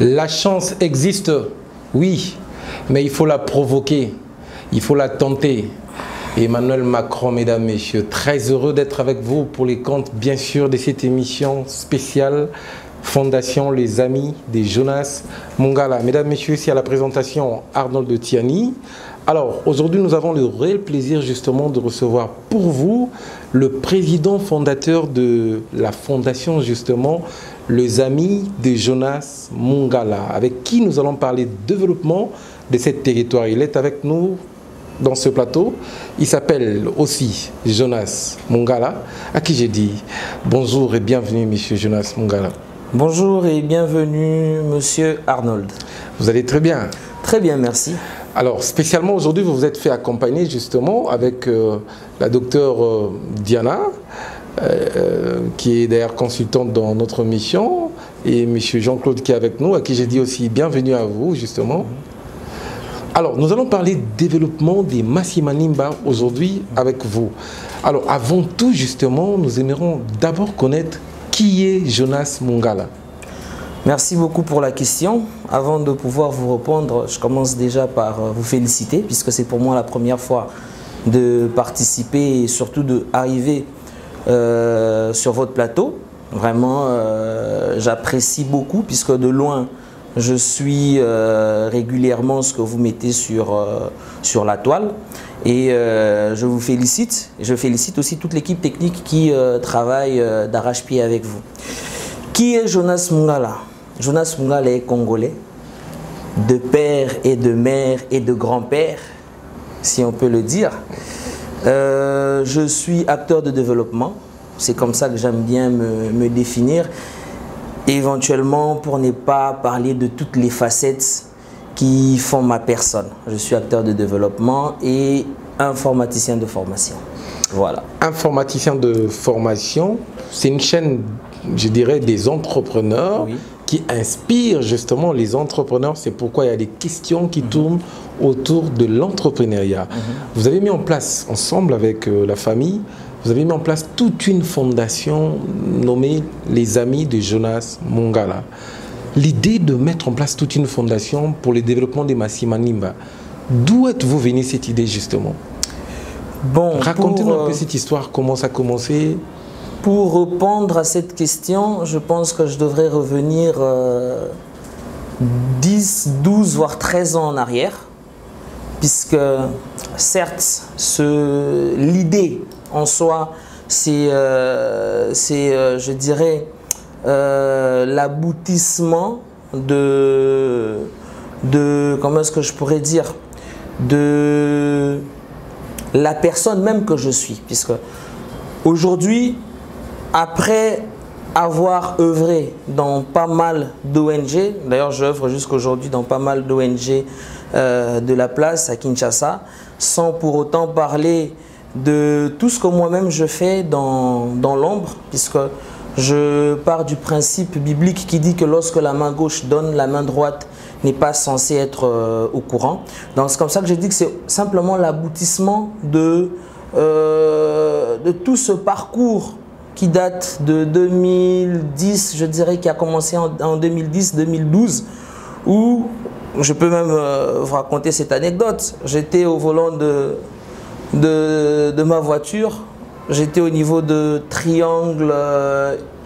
La chance existe, oui, mais il faut la provoquer, il faut la tenter. Emmanuel Macron, mesdames, messieurs, très heureux d'être avec vous pour les comptes, bien sûr, de cette émission spéciale Fondation Les Amis des Jonas Mungala. Mesdames, messieurs, c'est à la présentation Arnold Tiani. Alors, aujourd'hui, nous avons le réel plaisir justement de recevoir pour vous le président fondateur de la fondation justement Les Amis des Jonas Mungala, avec qui nous allons parler de développement de ce territoire. Il est avec nous dans ce plateau. Il s'appelle aussi Jonas Mungala, à qui j'ai dit bonjour et bienvenue, monsieur Jonas Mungala. Bonjour et bienvenue, monsieur Arnold. Vous allez très bien? Très bien, merci. Alors, spécialement aujourd'hui, vous vous êtes fait accompagner justement avec la docteure Diana, qui est d'ailleurs consultante dans notre mission, et monsieur Jean-Claude qui est avec nous, à qui j'ai dit aussi bienvenue à vous justement. Alors, nous allons parler de développement des Masimanimba aujourd'hui avec vous. Alors, avant tout justement, nous aimerons d'abord connaître qui est Jonas Mungala. Merci beaucoup pour la question. Avant de pouvoir vous répondre, je commence déjà par vous féliciter, puisque c'est pour moi la première fois de participer et surtout d'arriver sur votre plateau. Vraiment, j'apprécie beaucoup, puisque de loin, je suis régulièrement ce que vous mettez sur la toile. Et je vous félicite. Je félicite aussi toute l'équipe technique qui travaille d'arrache-pied avec vous. Qui est Jonas Mungala? Jonas Mungala est congolais, de père et de mère et de grand-père, si on peut le dire. Je suis acteur de développement, c'est comme ça que j'aime bien me définir, éventuellement pour ne pas parler de toutes les facettes qui font ma personne. Je suis acteur de développement et informaticien de formation. Voilà. Informaticien de formation, c'est une chaîne, je dirais, des entrepreneurs, oui, qui inspire justement les entrepreneurs. C'est pourquoi il y a des questions qui tournent autour de l'entrepreneuriat. Vous avez mis en place, ensemble avec la famille, vous avez mis en place toute une fondation nommée Les Amis de Jonas Mungala. L'idée de mettre en place toute une fondation pour le développement des Masimanimba, d'où êtes-vous venu cette idée justement? Bon, racontez-nous un peu cette histoire, comment ça a commencé. Pour répondre à cette question, je pense que je devrais revenir 10, 12, voire 13 ans en arrière. Puisque, certes, l'idée en soi, c'est, je dirais, l'aboutissement de, comment est-ce que je pourrais dire, de la personne même que je suis. Puisque, aujourd'hui, après avoir œuvré dans pas mal d'ONG, d'ailleurs j'œuvre jusqu'aujourd'hui dans pas mal d'ONG de la place à Kinshasa, sans pour autant parler de tout ce que moi-même je fais dans l'ombre, puisque je pars du principe biblique qui dit que lorsque la main gauche donne, la main droite n'est pas censée être au courant. Donc c'est comme ça que je dis que c'est simplement l'aboutissement de tout ce parcours qui date de 2010, je dirais, qui a commencé en 2010-2012, où je peux même vous raconter cette anecdote. J'étais au volant de ma voiture, j'étais au niveau de Triangle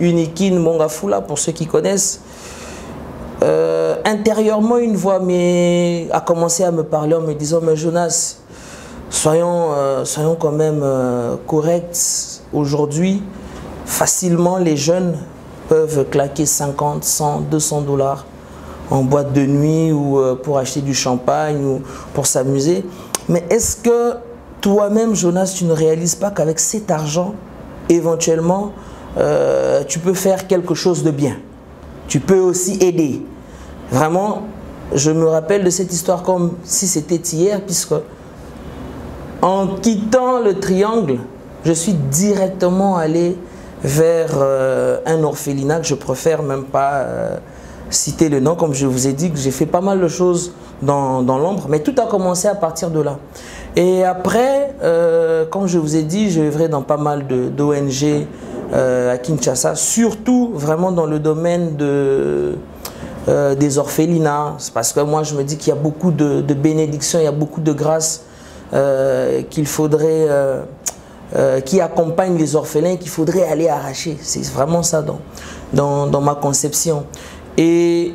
Unikin Mongafula, pour ceux qui connaissent. Intérieurement, une voix a commencé à me parler en me disant « Mais Jonas, soyons quand même corrects aujourd'hui. Facilement, les jeunes peuvent claquer 50, 100, 200 dollars en boîte de nuit ou pour acheter du champagne ou pour s'amuser. Mais est-ce que toi-même, Jonas, tu ne réalises pas qu'avec cet argent, éventuellement, tu peux faire quelque chose de bien? Tu peux aussi aider. » Vraiment, je me rappelle de cette histoire comme si c'était hier, puisque en quittant le Triangle, je suis directement allé vers un orphelinat que je préfère même pas citer le nom, comme je vous ai dit que j'ai fait pas mal de choses dans l'ombre, mais tout a commencé à partir de là. Et après, comme je vous ai dit, j'ai œuvré dans pas mal d'ONG à Kinshasa, surtout vraiment dans le domaine de des orphelinats. C'est parce que moi je me dis qu'il y a beaucoup de bénédictions, il y a beaucoup de grâces qu'il faudrait, qui accompagnent les orphelins, qu'il faudrait aller arracher. C'est vraiment ça dans ma conception. Et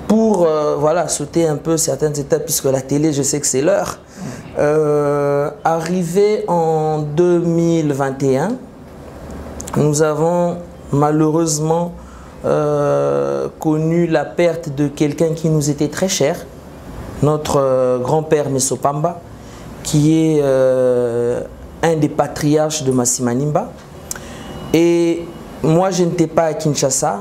pour voilà, sauter un peu certaines étapes, puisque la télé, je sais que c'est l'heure, arrivé en 2021, nous avons malheureusement connu la perte de quelqu'un qui nous était très cher, notre grand-père Mesopamba, qui est un des patriarches de Masimanimba. Et moi, je n'étais pas à Kinshasa.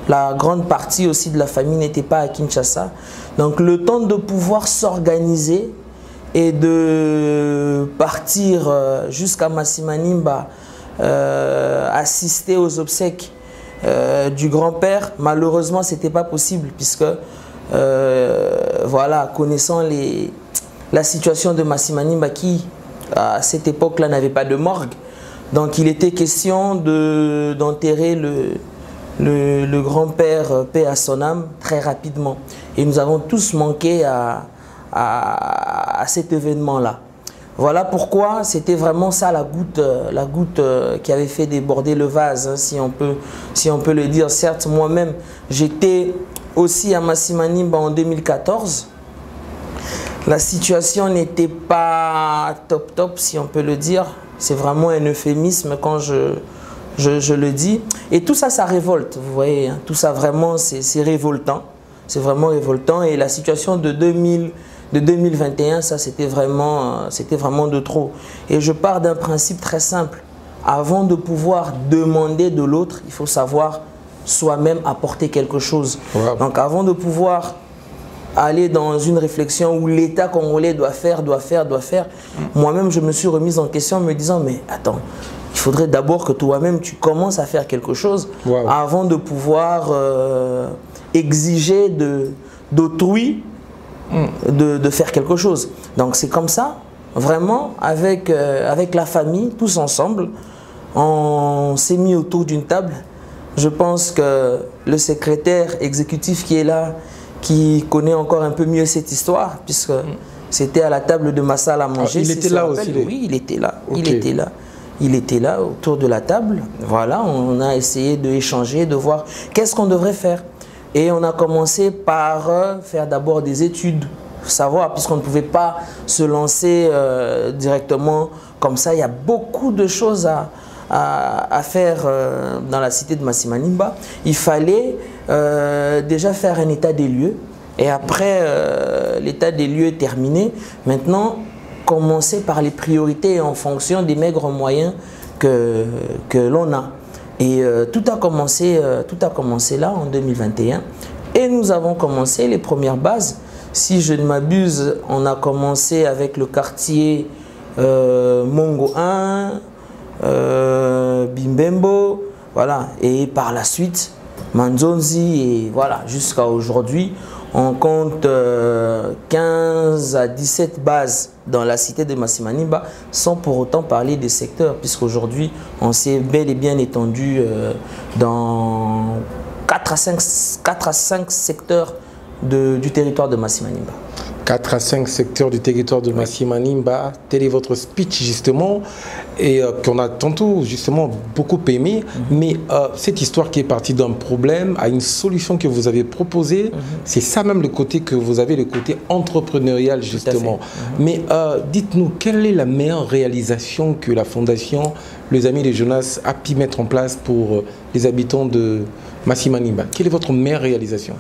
La grande partie aussi de la famille n'était pas à Kinshasa. Donc le temps de pouvoir s'organiser et de partir jusqu'à Masimanimba, assister aux obsèques du grand-père, malheureusement, ce n'était pas possible puisque, voilà, connaissant la situation de Masimanimba qui, à cette époque-là, n'avait pas de morgue. Donc il était question d'enterrer le grand-père, paix à son âme, très rapidement. Et nous avons tous manqué à cet événement-là. Voilà pourquoi c'était vraiment ça la goutte qui avait fait déborder le vase, hein, si on peut le dire. Certes, moi-même, j'étais aussi à Masimanimba en 2014. La situation n'était pas top, si on peut le dire. C'est vraiment un euphémisme quand je le dis. Et tout ça, ça révolte, vous voyez. Hein. Tout ça, vraiment, c'est révoltant. C'est vraiment révoltant. Et la situation de 2021, ça, c'était vraiment de trop. Et je pars d'un principe très simple. Avant de pouvoir demander de l'autre, il faut savoir soi-même apporter quelque chose. Wow. Donc, avant de pouvoir aller dans une réflexion où l'État congolais doit faire, moi-même, je me suis remise en question en me disant, mais attends, il faudrait d'abord que toi-même, tu commences à faire quelque chose avant de pouvoir exiger d'autrui de faire quelque chose. Donc c'est comme ça, vraiment, avec la famille, tous ensemble, on s'est mis autour d'une table. Je pense que le secrétaire exécutif qui est là, qui connaît encore un peu mieux cette histoire, puisque c'était à la table de ma salle à manger. Il était là aussi. Oui, il était là. Okay. Il était là autour de la table. Voilà, on a essayé d'échanger, de voir qu'est-ce qu'on devrait faire. Et on a commencé par faire d'abord des études, savoir, puisqu'on ne pouvait pas se lancer directement comme ça. Il y a beaucoup de choses à faire dans la cité de Masimanimba. Il fallait déjà faire un état des lieux. Et après l'état des lieux terminé, maintenant, commencer par les priorités en fonction des maigres moyens que l'on a. Et tout a commencé là en 2021 et nous avons commencé les premières bases. Si je ne m'abuse, on a commencé avec le quartier Mongo 1, Bimbembo, voilà, et par la suite Manzonzi, et voilà, jusqu'à aujourd'hui, on compte 15 à 17 bases dans la cité de Masimanimba, sans pour autant parler des secteurs, puisqu'aujourd'hui, on s'est bel et bien étendu dans 4 à 5 secteurs du territoire de Masimanimba. 4 à 5 secteurs du territoire de Masimanimba, tel est votre speech justement, et qu'on a tantôt justement beaucoup aimé, mais cette histoire qui est partie d'un problème à une solution que vous avez proposée, c'est ça même le côté que vous avez, le côté entrepreneurial justement. Mais dites-nous, quelle est la meilleure réalisation que la Fondation Les Amis de Jonas a pu mettre en place pour les habitants de Masimanimba? Quelle est votre meilleure réalisation?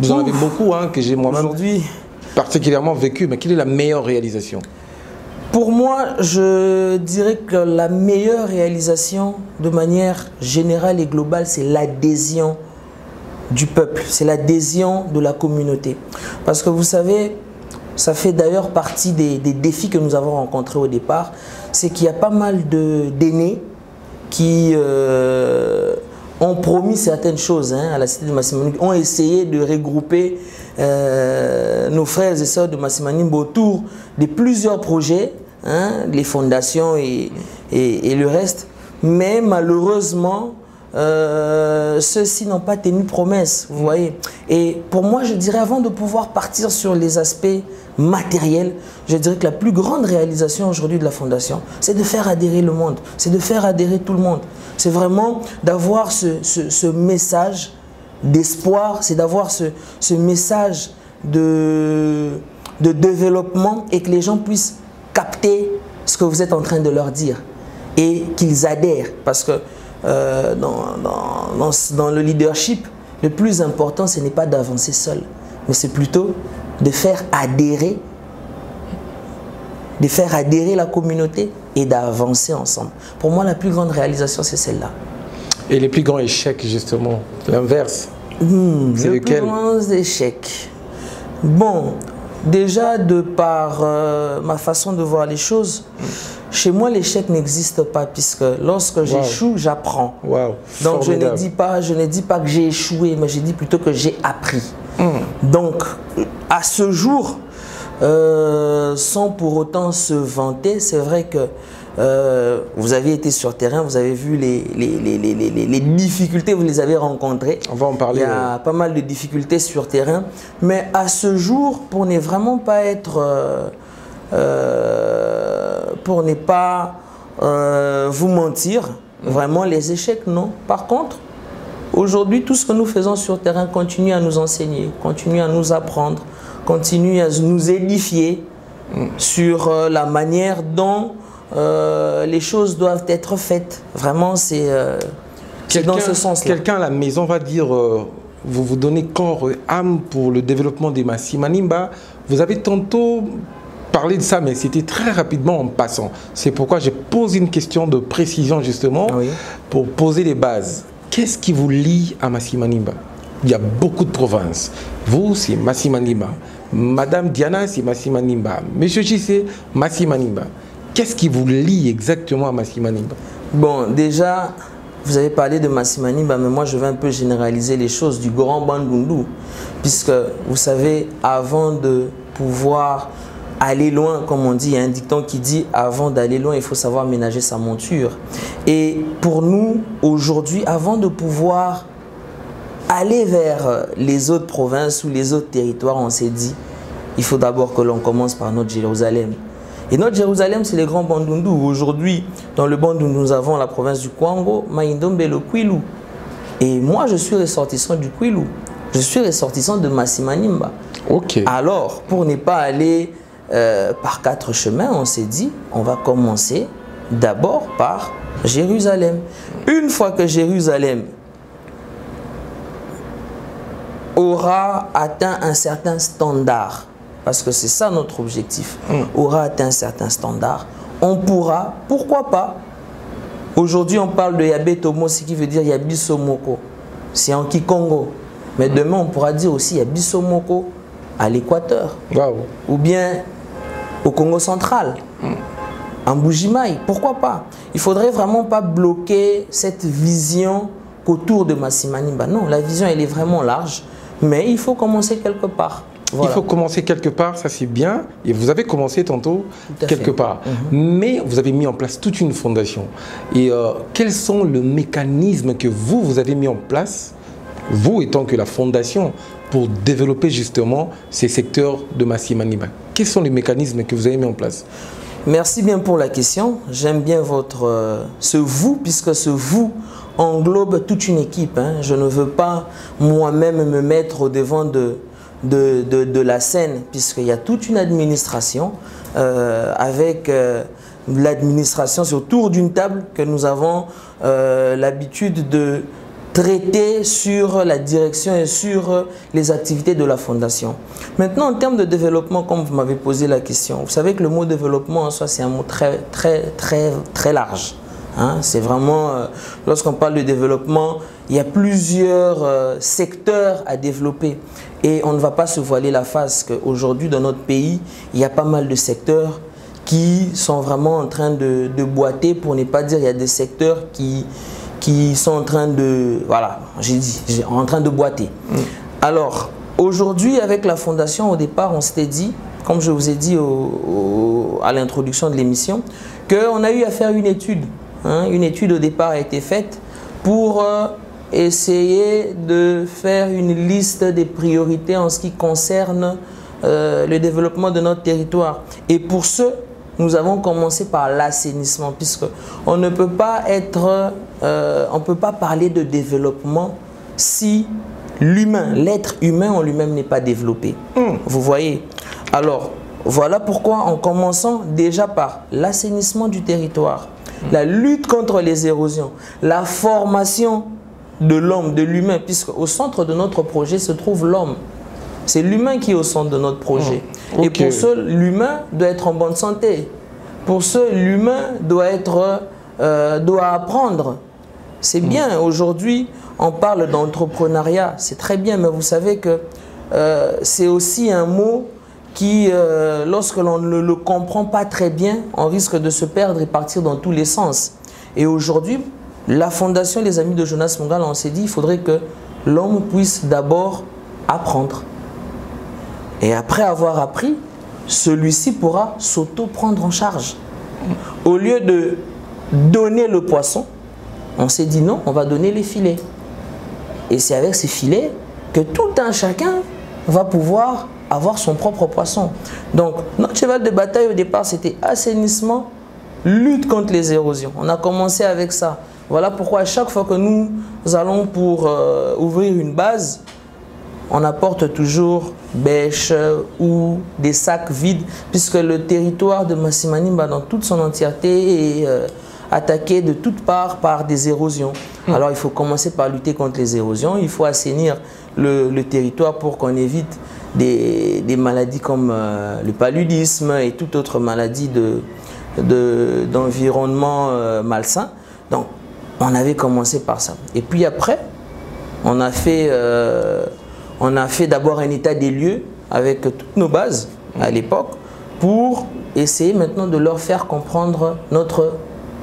Vous en avez beaucoup, hein, que j'ai moi-même particulièrement vécu, mais quelle est la meilleure réalisation? Pour moi, je dirais que la meilleure réalisation, de manière générale et globale, c'est l'adhésion du peuple, c'est l'adhésion de la communauté. Parce que vous savez, ça fait d'ailleurs partie des défis que nous avons rencontrés au départ, c'est qu'il y a pas mal d'aînés qui ont promis certaines choses à la cité de Masimanimba, ont essayé de regrouper nos frères et sœurs de Masimanimba autour de plusieurs projets, les fondations et le reste. Mais malheureusement, ceux-ci n'ont pas tenu promesse, vous voyez. Et pour moi, je dirais, avant de pouvoir partir sur les aspects matériels, je dirais que la plus grande réalisation aujourd'hui de la Fondation, c'est de faire adhérer le monde, c'est de faire adhérer tout le monde. C'est vraiment d'avoir ce message d'espoir, c'est d'avoir ce message de développement et que les gens puissent capter ce que vous êtes en train de leur dire et qu'ils adhèrent. Parce que dans le leadership, le plus important, ce n'est pas d'avancer seul, mais c'est plutôt de faire adhérer la communauté et d'avancer ensemble. Pour moi, la plus grande réalisation, c'est celle-là. Et les plus grands échecs, justement, l'inverse, c'est lequel? Le plus grand échec. Bon, déjà, de par ma façon de voir les choses, chez moi, l'échec n'existe pas, puisque lorsque j'échoue, j'apprends. Donc, je ne dis pas que j'ai échoué, mais j'ai dit plutôt que j'ai appris. Donc, à ce jour, sans pour autant se vanter, c'est vrai que vous avez été sur terrain, vous avez vu les difficultés, vous les avez rencontrées. On va en parler. Il y a pas mal de difficultés sur terrain, mais à ce jour, pour ne vraiment pas être... pour ne pas vous mentir, vraiment les échecs, non. Par contre, aujourd'hui, tout ce que nous faisons sur terrain continue à nous enseigner, continue à nous apprendre, continue à nous édifier sur la manière dont les choses doivent être faites. Vraiment, c'est dans ce sens-là. Quelqu'un à la maison va dire, vous vous donnez corps et âme pour le développement des Masimanimba. Vous avez tantôt parlé de ça, mais c'était très rapidement en passant. C'est pourquoi je pose une question de précision justement pour poser les bases. Qu'est-ce qui vous lie à Masimanimba? Il y a beaucoup de provinces. Vous, c'est Masimanimba. Madame Diana, c'est Masimanimba. Monsieur J, c'est Masimanimba. Qu'est-ce qui vous lie exactement à Masimanimba? Bon, déjà, vous avez parlé de Masimanimba, mais moi, je vais un peu généraliser les choses du Grand Bandundu. Puisque, vous savez, avant de pouvoir aller loin, comme on dit, il y a un dicton qui dit « avant d'aller loin, il faut savoir ménager sa monture ». Et pour nous, aujourd'hui, avant de pouvoir aller vers les autres provinces ou les autres territoires, on s'est dit il faut d'abord que l'on commence par notre Jérusalem. Et notre Jérusalem, c'est le Grand Bandundu. Aujourd'hui, dans le Bandundu, nous avons la province du Kwango, Maïndombe, le Kwilu. Et moi, je suis ressortissant du Kwilu. Je suis ressortissant de Masimanimba. Alors, pour ne pas aller par 4 chemins, on s'est dit, on va commencer d'abord par Jérusalem. Une fois que Jérusalem aura atteint un certain standard, parce que c'est ça notre objectif, aura atteint un certain standard, on pourra, pourquoi pas, aujourd'hui on parle de Yabé Tomo, ce qui veut dire Yabiso Moko, c'est en Kikongo, mais demain on pourra dire aussi Yabiso Moko à l'Équateur, ou bien au Congo central, en Bujimaï, pourquoi pas. Il ne faudrait vraiment pas bloquer cette vision qu'autour de Masimanimba. Non, la vision elle est vraiment large, mais il faut commencer quelque part. Voilà. Il faut commencer quelque part, ça c'est bien, et vous avez commencé tantôt quelque part. Mais vous avez mis en place toute une fondation. Et quels sont les mécanismes que vous avez mis en place, vous étant que la fondation, pour développer justement ces secteurs de Masimanimba? Quels sont les mécanismes que vous avez mis en place? Merci bien pour la question. J'aime bien votre ce vous, puisque ce vous englobe toute une équipe. Je ne veux pas moi-même me mettre au devant de la scène, puisqu'il y a toute une administration avec l'administration, c'est autour d'une table que nous avons l'habitude de traiter sur la direction et sur les activités de la fondation. Maintenant, en termes de développement, comme vous m'avez posé la question, vous savez que le mot développement en soi, c'est un mot très large. C'est vraiment, lorsqu'on parle de développement, il y a plusieurs secteurs à développer. Et on ne va pas se voiler la face qu'aujourd'hui, dans notre pays, il y a pas mal de secteurs qui sont vraiment en train de boiter, pour ne pas dire il y a des secteurs qui sont en train de, voilà, en train de boiter. Alors, aujourd'hui, avec la fondation, au départ, on s'était dit, comme je vous ai dit à l'introduction de l'émission, qu'on a eu à faire une étude. Une étude au départ a été faite pour essayer de faire une liste des priorités en ce qui concerne le développement de notre territoire. Et pour ce, nous avons commencé par l'assainissement, puisque on ne peut pas on peut pas parler de développement si l'humain, l'être humain en lui-même n'est pas développé. Vous voyez? Alors, voilà pourquoi en commençant déjà par l'assainissement du territoire, la lutte contre les érosions, la formation de l'homme, de l'humain, puisque au centre de notre projet se trouve l'homme. C'est l'humain qui est au centre de notre projet. Et pour ce, l'humain doit être en bonne santé. Pour ce, l'humain doit apprendre. C'est bien, aujourd'hui, on parle d'entrepreneuriat, c'est très bien, mais vous savez que c'est aussi un mot qui, lorsque l'on ne le comprend pas très bien, on risque de se perdre et partir dans tous les sens. Et aujourd'hui, la Fondation Les Amis de Jonas Mongala, on s'est dit, il faudrait que l'homme puisse d'abord apprendre. Et après avoir appris, celui-ci pourra s'auto-prendre en charge. Au lieu de donner le poisson, on s'est dit non, on va donner les filets. Et c'est avec ces filets que tout un chacun va pouvoir avoir son propre poisson. Donc, notre cheval de bataille au départ, c'était assainissement, lutte contre les érosions. On a commencé avec ça. Voilà pourquoi à chaque fois que nous allons pour ouvrir une base, on apporte toujours bêches ou des sacs vides, puisque le territoire de Masimanimba dans toute son entièreté est attaqué de toutes parts par des érosions. Alors il faut commencer par lutter contre les érosions, il faut assainir le territoire pour qu'on évite des maladies comme le paludisme et toute autre maladie d'environnement malsain. Donc on avait commencé par ça. Et puis après, on a fait d'abord un état des lieux avec toutes nos bases à l'époque pour essayer maintenant de leur faire comprendre notre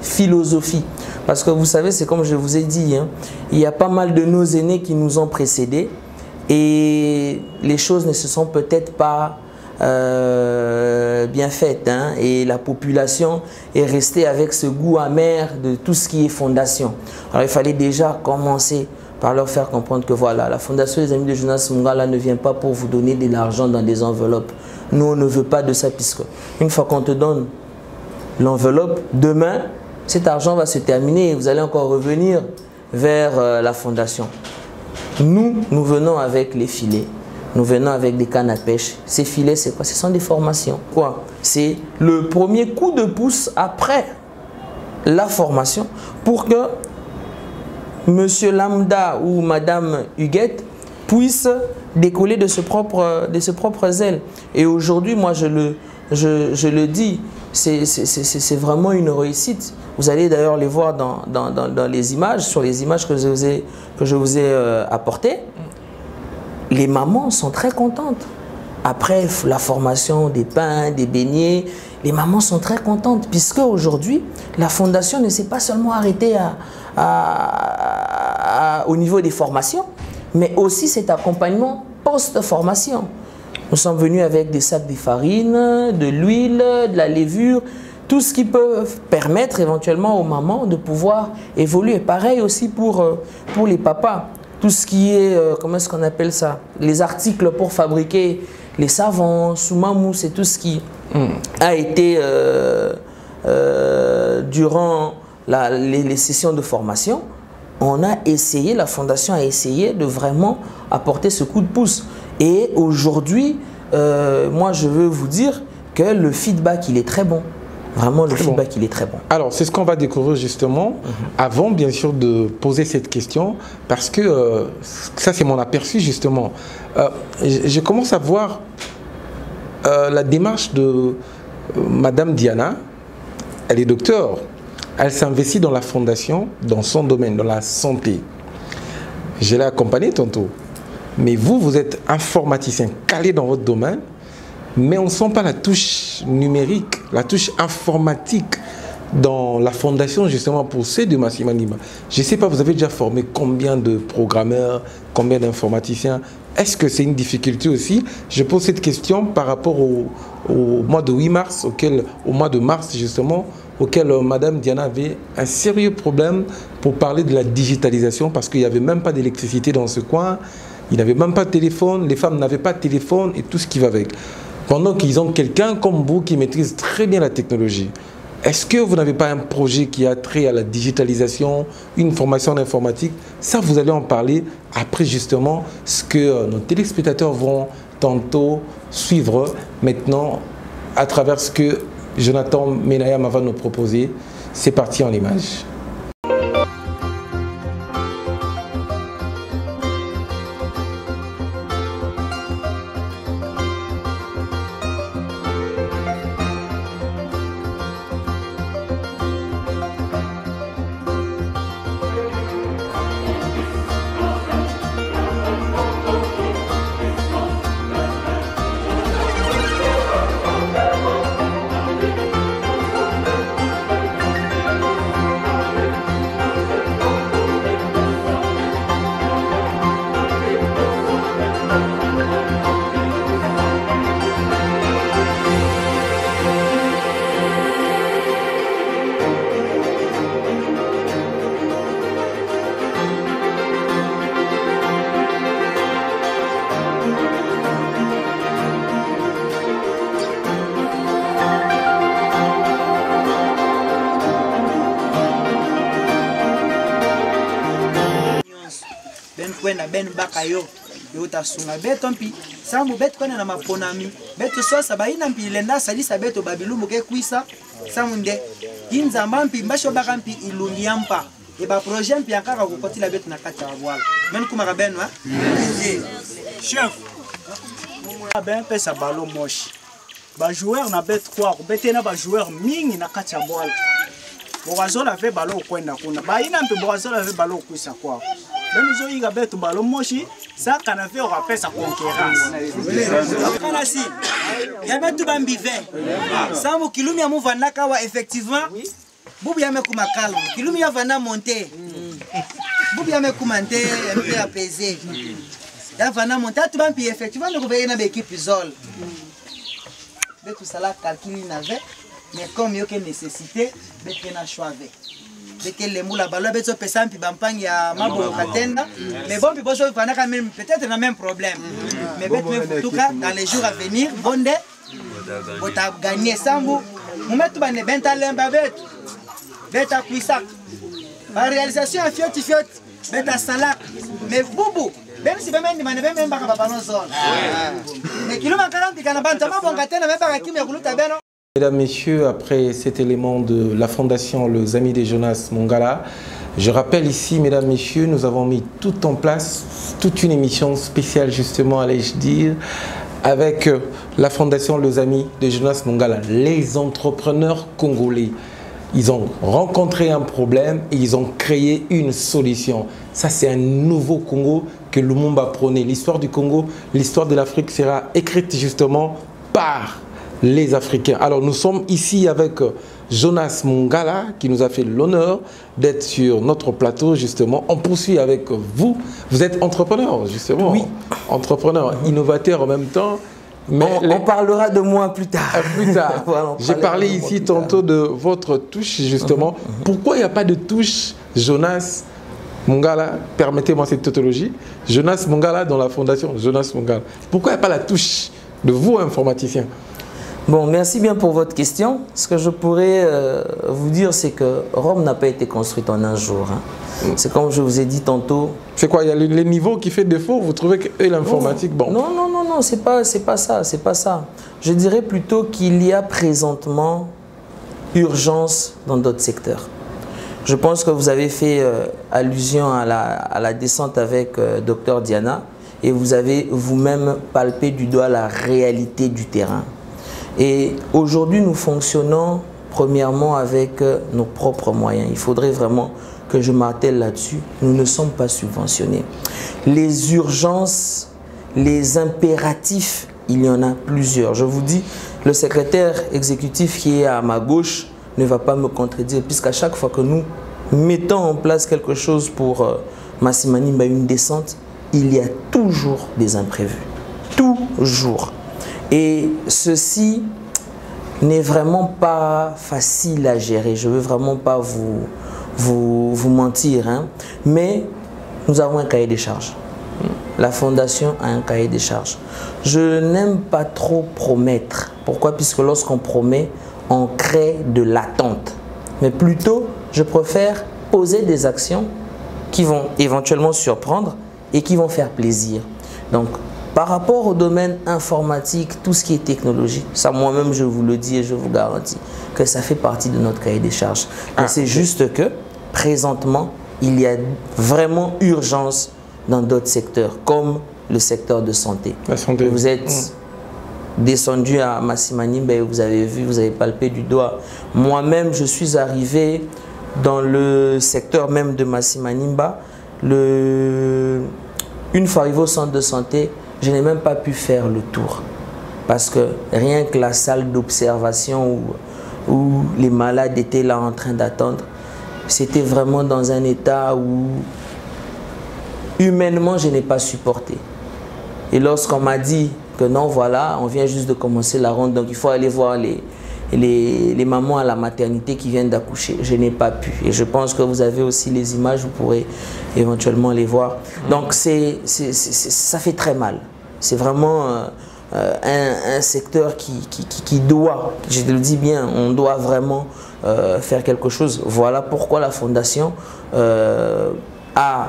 philosophie. Parce que vous savez, c'est comme je vous ai dit, hein, il y a pas mal de nos aînés qui nous ont précédés et les choses ne se sont peut-être pas bien faites. Hein, et la population est restée avec ce goût amer de tout ce qui est fondation. Alors il fallait déjà commencer par leur faire comprendre que voilà, la Fondation des Amis de Jonas Mongala ne vient pas pour vous donner de l'argent dans des enveloppes. Nous, on ne veut pas de ça, puisque une fois qu'on te donne l'enveloppe, demain, cet argent va se terminer et vous allez encore revenir vers la Fondation. Nous venons avec les filets, nous venons avec des cannes à pêche. Ces filets, c'est quoi? Ce sont des formations. Quoi? C'est le premier coup de pouce après la formation pour que Monsieur Lambda ou Madame Huguette puisse décoller de ses propres ailes. Et aujourd'hui, moi je le dis, c'est vraiment une réussite. Vous allez d'ailleurs les voir dans les images, sur les images que je vous ai apportées. Les mamans sont très contentes. Après la formation des pains, des beignets, les mamans sont très contentes puisque aujourd'hui, la Fondation ne s'est pas seulement arrêtée au niveau des formations, mais aussi cet accompagnement post-formation. Nous sommes venus avec des sacs de farine, de l'huile, de la levure, tout ce qui peut permettre éventuellement aux mamans de pouvoir évoluer. Pareil aussi pour les papas. Tout ce qui est, comment est-ce qu'on appelle ça? Les articles pour fabriquer les savons, soumamous et tout ce qui a été durant les sessions de formation. On a essayé, la Fondation a essayé de vraiment apporter ce coup de pouce. Et aujourd'hui, moi je veux vous dire que le feedback il est très bon. Vraiment, le feedback, il est très bon. Alors, c'est ce qu'on va découvrir justement, avant bien sûr de poser cette question, parce que ça, c'est mon aperçu justement. Je commence à voir la démarche de Madame Diana. Elle est docteure. Elle s'investit dans la Fondation, dans son domaine, dans la santé. Je l'ai accompagnée tantôt. Mais vous, vous êtes informaticien, calé dans votre domaine. Mais on ne sent pas la touche numérique, la touche informatique dans la Fondation justement pour ceux de Masimanimba. Je ne sais pas, vous avez déjà formé combien de programmeurs, combien d'informaticiens? Est-ce que c'est une difficulté aussi? Je pose cette question par rapport au mois de 8 mars, au mois de mars justement, auquel Madame Diana avait un sérieux problème pour parler de la digitalisation parce qu'il n'y avait même pas d'électricité dans ce coin, il n'y avait même pas de téléphone, les femmes n'avaient pas de téléphone et tout ce qui va avec. Pendant qu'ils ont quelqu'un comme vous qui maîtrise très bien la technologie, est-ce que vous n'avez pas un projet qui a trait à la digitalisation, une formation en informatique? Ça, vous allez en parler après justement ce que nos téléspectateurs vont tantôt suivre maintenant à travers ce que Jonathan Menayam va nous proposer. C'est parti en image. Ben bakayo yota sunga beto mpi samu beto kwana na maponami beto sosa baina mpi lenda salisa beto babilumbu ke kwisa samu nde inza mampi mbasho baka mpi ilungi yampa e ba projet mpi akaka kokotila beto na kati ya bwala men kuma benwa chef ben pesa balo moshi ba joueur na beto kwa betena ba joueur mingi na kati ya bwala bokazola ve balo kwenda kuna baina mpi bokazola ve balo kwisa kwa nous avons eu un ballon mochi, ça qu'on a fait, on va faire sa concurrence. Il y a tout bambivé. Ça, mon kilomètre, mon vanakawa, effectivement, Boubi a me kumakalo, kilomètre vana monter. Boubi a me commenter, un peu apaisé. Il y a vana monter, tout bambi, effectivement, nous avons une équipe isole. Mais tout ça là, calculé n'avait, mais comme il y a une nécessité, mais il y a un choix avec. Dès que les moules à ballon, ils ont fait ça, puis ils a mais bon, peut-être le même problème. Mais en tout cas, dans les jours à venir, bon, vous avez gagné ça. Vous mettez des bentalins, bête à cuissac. La réalisation est fiot, bête à salak. Mais boubou, même si vous avez même pas de zone. Mais kilomètre 40, il y a un bantam, on a même pas qui me roule ta belle. Mesdames, Messieurs, après cet élément de la Fondation Les Amis de Jonas Mongala, je rappelle ici, Mesdames, Messieurs, nous avons mis tout en place, toute une émission spéciale justement, allais-je dire, avec la Fondation Les Amis de Jonas Mongala, les entrepreneurs congolais. Ils ont rencontré un problème et ils ont créé une solution. Ça, c'est un nouveau Congo que Lumumba prônait. L'histoire du Congo, l'histoire de l'Afrique sera écrite justement par les Africains. Alors nous sommes ici avec Jonas Mongala qui nous a fait l'honneur d'être sur notre plateau justement. On poursuit avec vous. Vous êtes entrepreneur justement. Oui. Entrepreneur, innovateur en même temps. Mais on parlera de moi plus tard. Plus tard. Voilà, j'ai parlé ici tantôt de votre touche justement. Pourquoi il n'y a pas de touche Jonas Mongala? Permettez-moi cette tautologie. Jonas Mongala dans la fondation Jonas Mongala. Pourquoi il n'y a pas la touche de vous informaticien? Bon, merci bien pour votre question. Ce que je pourrais vous dire, c'est que Rome n'a pas été construite en un jour. Hein. C'est comme je vous ai dit tantôt. C'est quoi? Il y a les niveaux qui fait défaut? Vous trouvez que l'informatique, bon? Non, non, non, non, c'est pas ça, c'est pas ça. Je dirais plutôt qu'il y a présentement urgence dans d'autres secteurs. Je pense que vous avez fait allusion à la descente avec Dr Diana et vous avez vous-même palpé du doigt la réalité du terrain. Et aujourd'hui, nous fonctionnons premièrement avec nos propres moyens. Il faudrait vraiment que je martèle là-dessus. Nous ne sommes pas subventionnés. Les urgences, les impératifs, il y en a plusieurs. Je vous dis, le secrétaire exécutif qui est à ma gauche ne va pas me contredire, puisqu'à chaque fois que nous mettons en place quelque chose pour Massimani Mba, une descente, il y a toujours des imprévus. Toujours. Et ceci, n'est vraiment pas facile à gérer. Je ne veux vraiment pas vous mentir, hein. Mais nous avons un cahier des charges. La fondation a un cahier des charges. Je n'aime pas trop promettre. Pourquoi? Puisque lorsqu'on promet, on crée de l'attente. Mais plutôt, je préfère poser des actions qui vont éventuellement surprendre et qui vont faire plaisir. Donc, par rapport au domaine informatique, tout ce qui est technologie, ça moi-même je vous le dis et je vous garantis que ça fait partie de notre cahier des charges. Mais c'est juste que, présentement, il y a vraiment urgence dans d'autres secteurs, comme le secteur de santé. La santé. Vous êtes descendu à Masimanimba et vous avez vu, vous avez palpé du doigt. Moi-même, je suis arrivé dans le secteur même de Masimanimba. Une fois arrivé au centre de santé, je n'ai même pas pu faire le tour. Parce que rien que la salle d'observation où les malades étaient là en train d'attendre, c'était vraiment dans un état où humainement je n'ai pas supporté. Et lorsqu'on m'a dit que non, voilà, on vient juste de commencer la ronde, donc il faut aller voir les mamans à la maternité qui viennent d'accoucher, je n'ai pas pu. Et je pense que vous avez aussi les images, vous pourrez éventuellement les voir. Donc ça fait très mal. C'est vraiment un secteur qui doit, je te le dis bien, on doit vraiment faire quelque chose. Voilà pourquoi la Fondation a,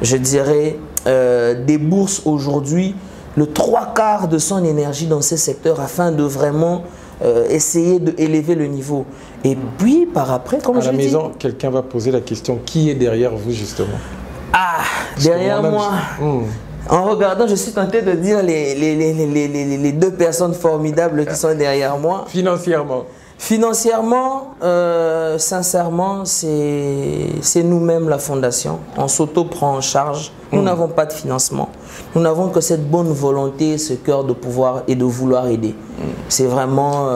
je dirais, débourse aujourd'hui le 3/4 de son énergie dans ces secteurs afin de vraiment essayer d'élever le niveau. Et puis, par après, comme je dis... À la maison, quelqu'un va poser la question, qui est derrière vous, justement? Ah, derrière moi, en regardant, je suis tenté de dire les deux personnes formidables qui sont derrière moi. Financièrement? Financièrement, sincèrement, c'est nous-mêmes la Fondation. On s'auto-prend en charge. Nous n'avons pas de financement. Nous n'avons que cette bonne volonté, ce cœur de pouvoir et de vouloir aider. C'est vraiment...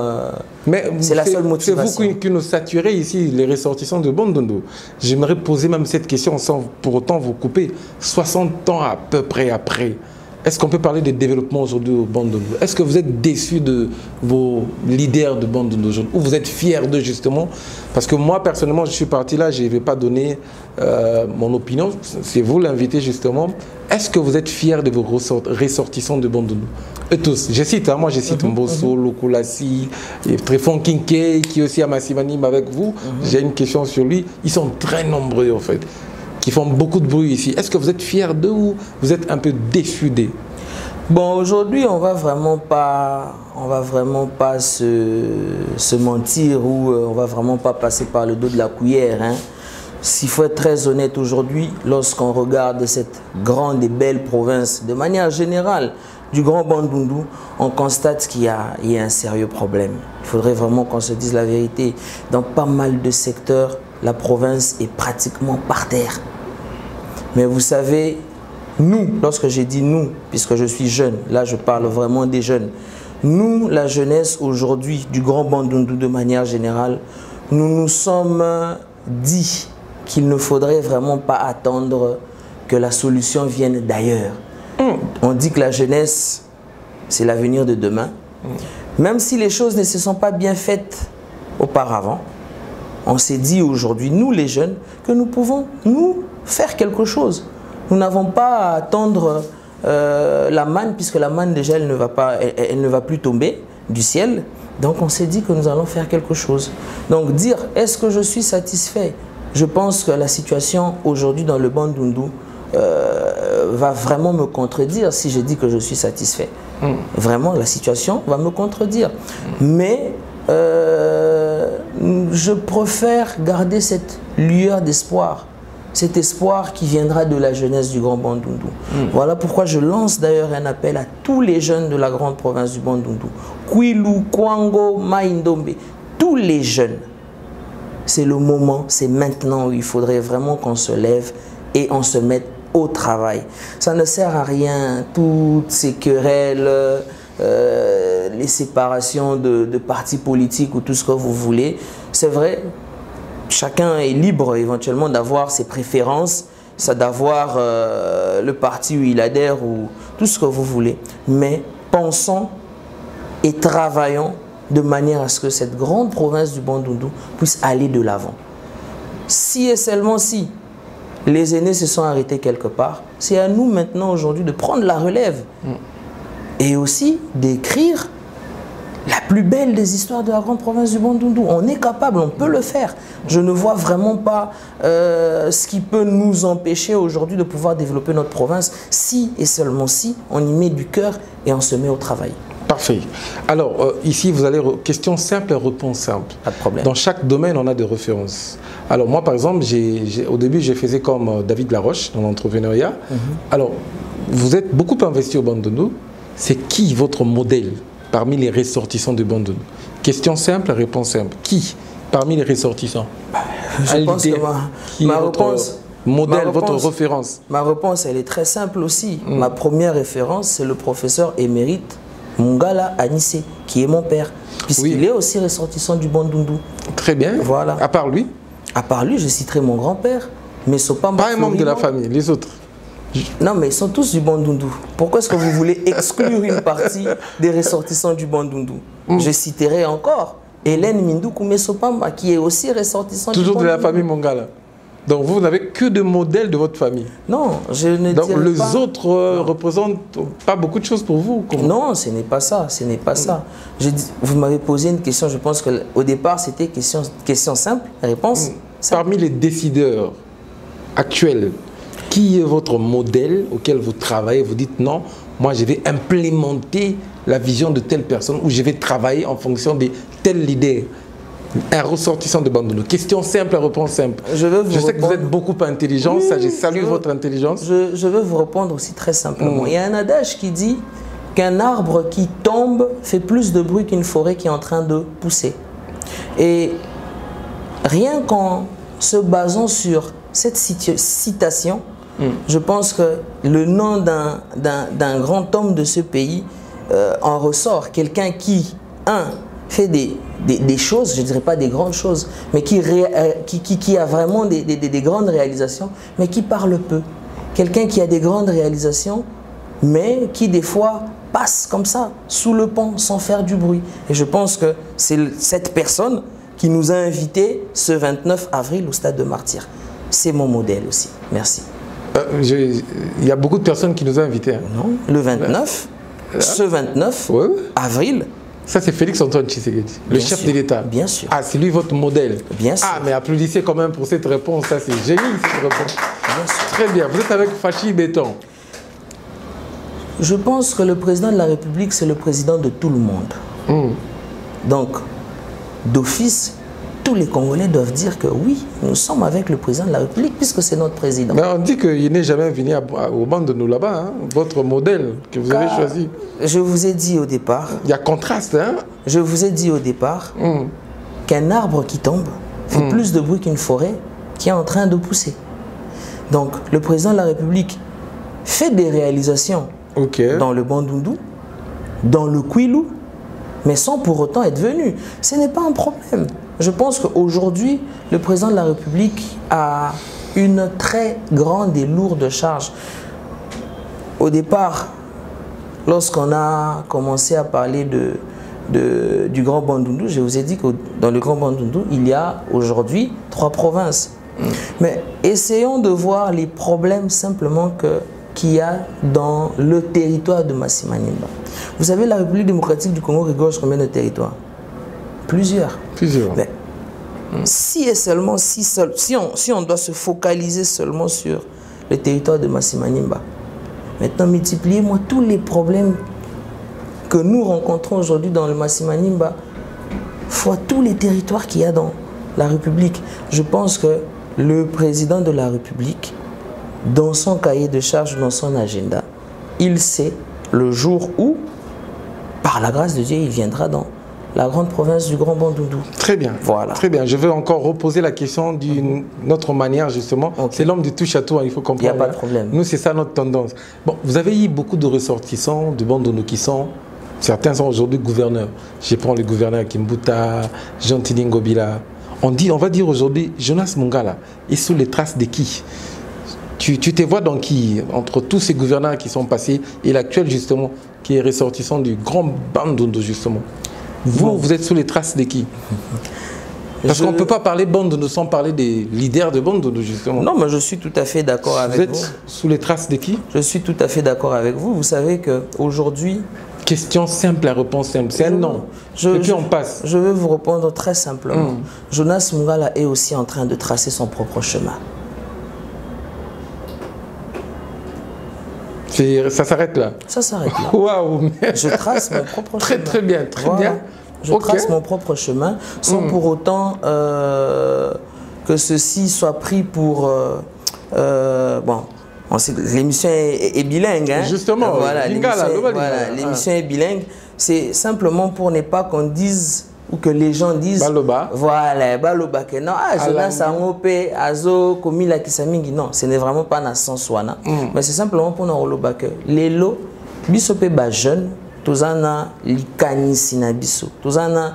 c'est la seule motivation. C'est vous qui nous saturez ici, les ressortissants de Bandundu. J'aimerais poser même cette question sans pour autant vous couper. 60 ans à peu près après, est-ce qu'on peut parler de développement aujourd'hui au Bandundu? Est-ce que vous êtes déçu de vos leaders de Bandundu aujourd'hui? Ou vous êtes fiers d'eux justement? Parce que moi, personnellement, je suis parti là, je ne vais pas donner mon opinion. C'est vous l'invité justement. Est-ce que vous êtes fiers de vos ressortissants de Bandundu? Eux tous. Je cite, hein, moi je cite Mbosso, Lokulasi, Tréphon Kinké, qui est aussi à Masimanimba avec vous. J'ai une question sur lui. Ils sont très nombreux en fait, qui font beaucoup de bruit ici. Est-ce que vous êtes fiers d'eux ou vous êtes un peu déçus d'eux? Bon, aujourd'hui, on va vraiment pas se mentir ou on va vraiment pas passer par le dos de la cuillère, hein. S'il faut être très honnête aujourd'hui, lorsqu'on regarde cette grande et belle province, de manière générale, du Grand Bandundu, on constate qu'il y a un sérieux problème. Il faudrait vraiment qu'on se dise la vérité. Dans pas mal de secteurs, la province est pratiquement par terre. Mais vous savez, nous, lorsque j'ai dit nous, puisque je suis jeune, là je parle vraiment des jeunes, nous, la jeunesse aujourd'hui du Grand Bandundu de manière générale, nous nous sommes dit qu'il ne faudrait vraiment pas attendre que la solution vienne d'ailleurs. On dit que la jeunesse, c'est l'avenir de demain. Même si les choses ne se sont pas bien faites auparavant, on s'est dit aujourd'hui, nous les jeunes, que nous pouvons, nous, faire quelque chose. Nous n'avons pas à attendre la manne, puisque la manne déjà, elle ne va plus tomber du ciel. Donc on s'est dit que nous allons faire quelque chose. Donc dire, est-ce que je suis satisfait? Je pense que la situation aujourd'hui dans le Bandundu va vraiment me contredire si je dis que je suis satisfait. Vraiment, la situation va me contredire. Mais je préfère garder cette lueur d'espoir. Cet espoir qui viendra de la jeunesse du Grand Bandundu. Voilà pourquoi je lance d'ailleurs un appel à tous les jeunes de la grande province du Bandundu. Kwilu, Kwango, Maindombe, tous les jeunes. C'est le moment, c'est maintenant où il faudrait vraiment qu'on se lève et on se mette au travail. Ça ne sert à rien, toutes ces querelles, les séparations de partis politiques ou tout ce que vous voulez. C'est vrai, chacun est libre éventuellement d'avoir ses préférences, d'avoir le parti où il adhère ou tout ce que vous voulez. Mais pensons et travaillons de manière à ce que cette grande province du Bandundu puisse aller de l'avant. Si et seulement si les aînés se sont arrêtés quelque part, c'est à nous maintenant aujourd'hui de prendre la relève et aussi d'écrire la plus belle des histoires de la grande province du Bandundu. On est capable, on peut le faire. Je ne vois vraiment pas ce qui peut nous empêcher aujourd'hui de pouvoir développer notre province si et seulement si on y met du cœur et on se met au travail. Parfait. Alors, ici, vous allez... Question simple et réponse simple. Pas de problème. Dans chaque domaine, on a des références. Alors, moi, par exemple, au début, je faisais comme David Laroche dans l'entrepreneuriat. Alors, vous êtes beaucoup investi au Bandundu. C'est qui votre modèle parmi les ressortissants du Bandundu? Question simple, réponse simple. Qui parmi les ressortissants? Je pense que ma réponse... Modèle, votre référence. Ma réponse, elle est très simple aussi. Ma première référence, c'est le professeur émérite Mungala Anissé, qui est mon père, puisqu'il est aussi ressortissant du Bandundu. Très bien. Voilà. À part lui? À part lui, je citerai mon grand-père, mais Sopamba. Pas un membre de la famille, les autres? Non, mais ils sont tous du Bandundu. Pourquoi est-ce que vous voulez exclure une partie des ressortissants du Bandundu? Je citerai encore Hélène Mindoukou Mesopamba, qui est aussi ressortissant du Bandundu. Toujours de la famille Mongala. Donc vous n'avez que des modèles de votre famille. Non, je ne Donc dirais les pas. autres représentent pas beaucoup de choses pour vous. Non, ce n'est pas ça. Ce n'est pas ça. Vous m'avez posé une question. Je pense qu'au départ, c'était question simple. Réponse simple. Parmi les décideurs actuels, qui est votre modèle auquel vous travaillez? Vous dites non, moi je vais implémenter la vision de telle personne ou je vais travailler en fonction de tel leader. Un ressortissant de Bandundu. Question simple, réponse simple. Je sais que vous êtes beaucoup intelligent, ça, je salue votre intelligence. Je veux vous répondre aussi très simplement. Il y a un adage qui dit qu'un arbre qui tombe fait plus de bruit qu'une forêt qui est en train de pousser. Et rien qu'en se basant sur cette citation, je pense que le nom d'un grand homme de ce pays en ressort. Quelqu'un qui, fait des choses, je ne dirais pas des grandes choses, mais qui a vraiment des grandes réalisations, mais qui parle peu. Quelqu'un qui a des grandes réalisations, mais qui des fois passe comme ça, sous le pont, sans faire du bruit. Et je pense que c'est cette personne qui nous a invités ce 29 avril au Stade de Martyrs. C'est mon modèle aussi. Merci. Il y a beaucoup de personnes qui nous ont invités. Hein. Non, le 29, ce 29 avril. Ça, c'est Félix Antoine Tshisekedi, le chef de l'État. Bien sûr. Ah, c'est lui votre modèle. Bien sûr. Ah, mais applaudissez quand même pour cette réponse. Ça, c'est génial, cette réponse. Bien sûr. Très bien. Vous êtes avec Fachi Béton. Je pense que le président de la République, c'est le président de tout le monde. Donc, d'office, tous les Congolais doivent dire que oui, nous sommes avec le président de la République puisque c'est notre président. Mais on dit qu'il n'est jamais venu au banc de nous là-bas, hein, votre modèle que vous avez choisi. Je vous ai dit au départ... Il y a contraste, hein? Je vous ai dit au départ qu'un arbre qui tombe fait plus de bruit qu'une forêt qui est en train de pousser. Donc, le président de la République fait des réalisations dans le Bandundu, dans le Kwilu, mais sans pour autant être venu. Ce n'est pas un problème. Je pense qu'aujourd'hui, le président de la République a une très grande et lourde charge. Au départ, lorsqu'on a commencé à parler du Grand Bandundu, je vous ai dit que dans le Grand Bandundu, il y a aujourd'hui 3 provinces. Mais essayons de voir les problèmes simplement qu'il y a dans le territoire de Massimanyimba. Vous savez, la République démocratique du Congo regorge combien de territoires? Plusieurs. Mais si et seulement, si on doit se focaliser seulement sur le territoire de Massimanyimba, maintenant multipliez-moi tous les problèmes que nous rencontrons aujourd'hui dans le Massimanyimba, fois tous les territoires qu'il y a dans la République. Je pense que le président de la République, dans son cahier de charge, dans son agenda, il sait le jour où, par la grâce de Dieu, il viendra dans la grande province du Grand Bandundu. Très bien. Voilà. Très bien. Je vais encore reposer la question d'une autre manière, justement. C'est l'homme du touche à tout, il faut comprendre. Il n'y a pas de problème. Nous, c'est ça notre tendance. Bon, vous avez eu beaucoup de ressortissants du Bandundu qui sont... Certains sont aujourd'hui gouverneurs. Je prends le gouverneur Kimbuta, Jean-Tini Ngobila. On va dire aujourd'hui, Jonas Mungala est sous les traces de qui? Tu te vois dans qui? Entre tous ces gouverneurs qui sont passés et l'actuel, justement, qui est ressortissant du Grand Bandundu, justement. Vous êtes sous les traces de qui? Parce qu'on ne peut pas parler Bandundu sans parler des leaders de Bandundu, justement. Non, mais je suis tout à fait d'accord avec vous. Vous êtes sous les traces de qui? Je suis tout à fait d'accord avec vous. Vous savez qu'aujourd'hui... Question simple, la réponse simple. C'est un non. Et puis on passe. Je vais vous répondre très simplement. Jonas Mungala est aussi en train de tracer son propre chemin. Ça s'arrête là? Ça s'arrête là. Waouh! Je trace mon propre chemin. Très bien, très bien. Je trace mon propre chemin sans pour autant que ceci soit pris pour... bon, l'émission est bilingue. Hein? Justement, voilà, l'émission est bilingue. C'est simplement pour ne pas qu'on dise ou que les gens disent... Baloba. Voilà, Baloba. Que non, Jonas Sangope, Azo, Komila Kisamingi. Non, ce n'est vraiment pas dans le sens wana. Mais c'est simplement pour nous Baloba que les lots, bisope ba jeune, tozana likanisi na biso tozana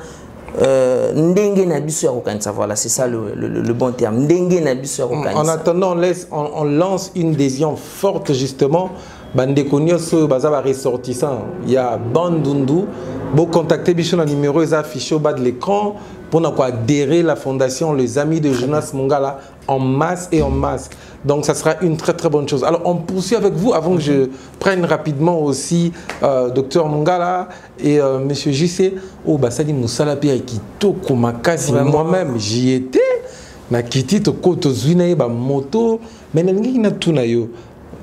ndenge na biso ya kokanisa, voilà, c'est ça le bon terme, ndenge na biso ya kokanisa. En attendant, on lance une décision forte justement. Bandeko nyonso baza ba ressortissant, il y a Bandundu, vous contactez biso na numéro est affiché au bas de l'écran pour adhérer la fondation Les Amis de Jonas Mungala en masse et en masse. Donc ça sera une très très bonne chose. Alors on poursuit avec vous avant que je prenne rapidement aussi Dr Mungala et Monsieur JC. Oh Basali Moussala Pia Kitoko Makasi, moi-même j'y étais. Na kiti to koto zwina ba moto, mais nangi na tunayo.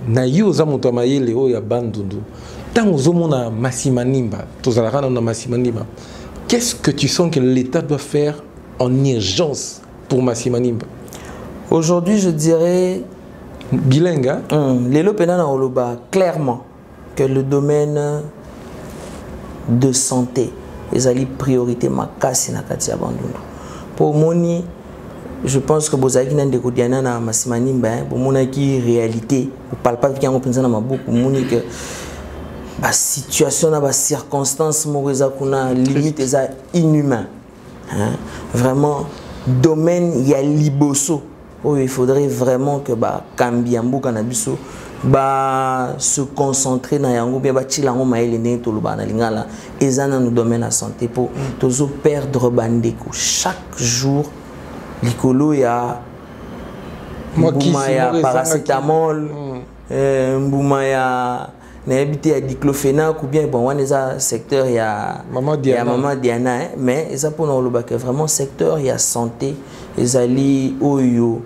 Na yo za moto mayele o ya Bandundu. Tango zomona Masimanimba, tozalaka na Masimanimba. Qu'est-ce que tu sens que l'État doit faire en urgence pour Masimanimba? Aujourd'hui, je dirais... Bilingue, hein? Les Lopena Oloba, clairement, que le domaine de santé est la priorité makasi na kati ya Bandundu. Pour Moni, je pense que Bozaki n'a de Kodiana na Masimanimba, pour Moni qui réalité, pour parle pas de penser na mabou, pour Moni que la situation, la circonstance, kuna limite est inhumain. Hein? Vraiment, domaine il y a liboso. Oh, il faudrait vraiment que Kambiambo Kanabiso se concentrer dans yango bien chilango maele ne to luba na lingala ezana no domaine la santé pour tozo perdre bandeko chaque jour likolo ya mbuma ya paracétamol mbuma ya na habité ya diclofenac ou bien bon wana secteur ya Maman Diana hein? Mais ça pour nous luba que vraiment secteur ya santé ezali oyo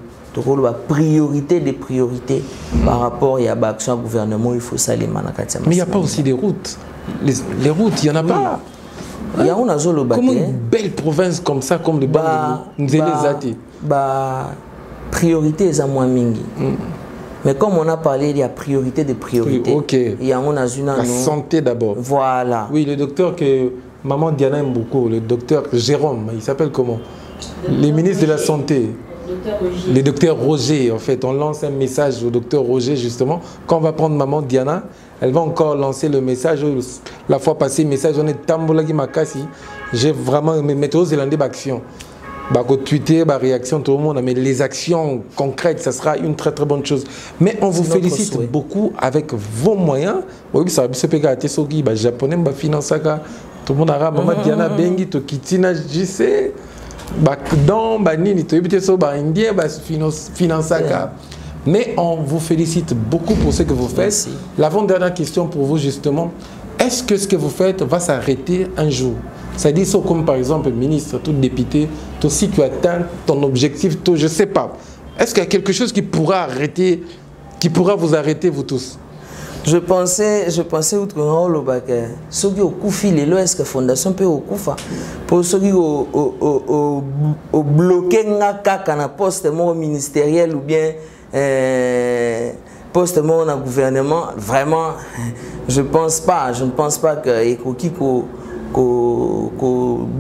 la priorité des priorités par rapport à l'action du gouvernement, il faut ça les manakatia. Mais il n'y a pas aussi des routes. Les routes, il n'y en a pas. Il y a une zone comme une belle province comme ça, comme le Bandundu. Priorité est à moins mingi. Mais comme on a parlé, il y a priorité des priorités. Okay. Il y a une la santé d'abord. Voilà. Oui, le docteur que Maman Diana aime beaucoup, le docteur Jérôme, il s'appelle comment? Les ministres de la Santé. Le docteur Roger, en fait, on lance un message au docteur Roger justement. Quand on va prendre Maman Diana, elle va encore lancer le message. La fois passée, message, on est Tambolagi Makasi. J'ai vraiment mes méthodes zélandais d'action. Tweeter, réaction, tout le monde. Mais les actions concrètes, ça sera une très très bonne chose. Mais on vous félicite beaucoup avec vos moyens. Oui, ça va se pégar à Tessogi, japonais, finance. Tout le monde a Maman Diana Bengi, Tokitina, JC. Mais on vous félicite beaucoup pour ce que vous faites. L'avant-dernière question pour vous justement, est-ce que ce que vous faites va s'arrêter un jour? C'est-à-dire, comme par exemple ministre, tout député, tout si tu atteins ton objectif, tout, je ne sais pas. Est-ce qu'il y a quelque chose qui pourra arrêter, qui pourra vous arrêter vous tous? Je pensais outre que ceux qui ont coupé les lois, est-ce que la fondation peut au coufa pour ceux qui ont bloqué un poste ministériel ou bien poste dans le gouvernement, vraiment, je ne pense pas que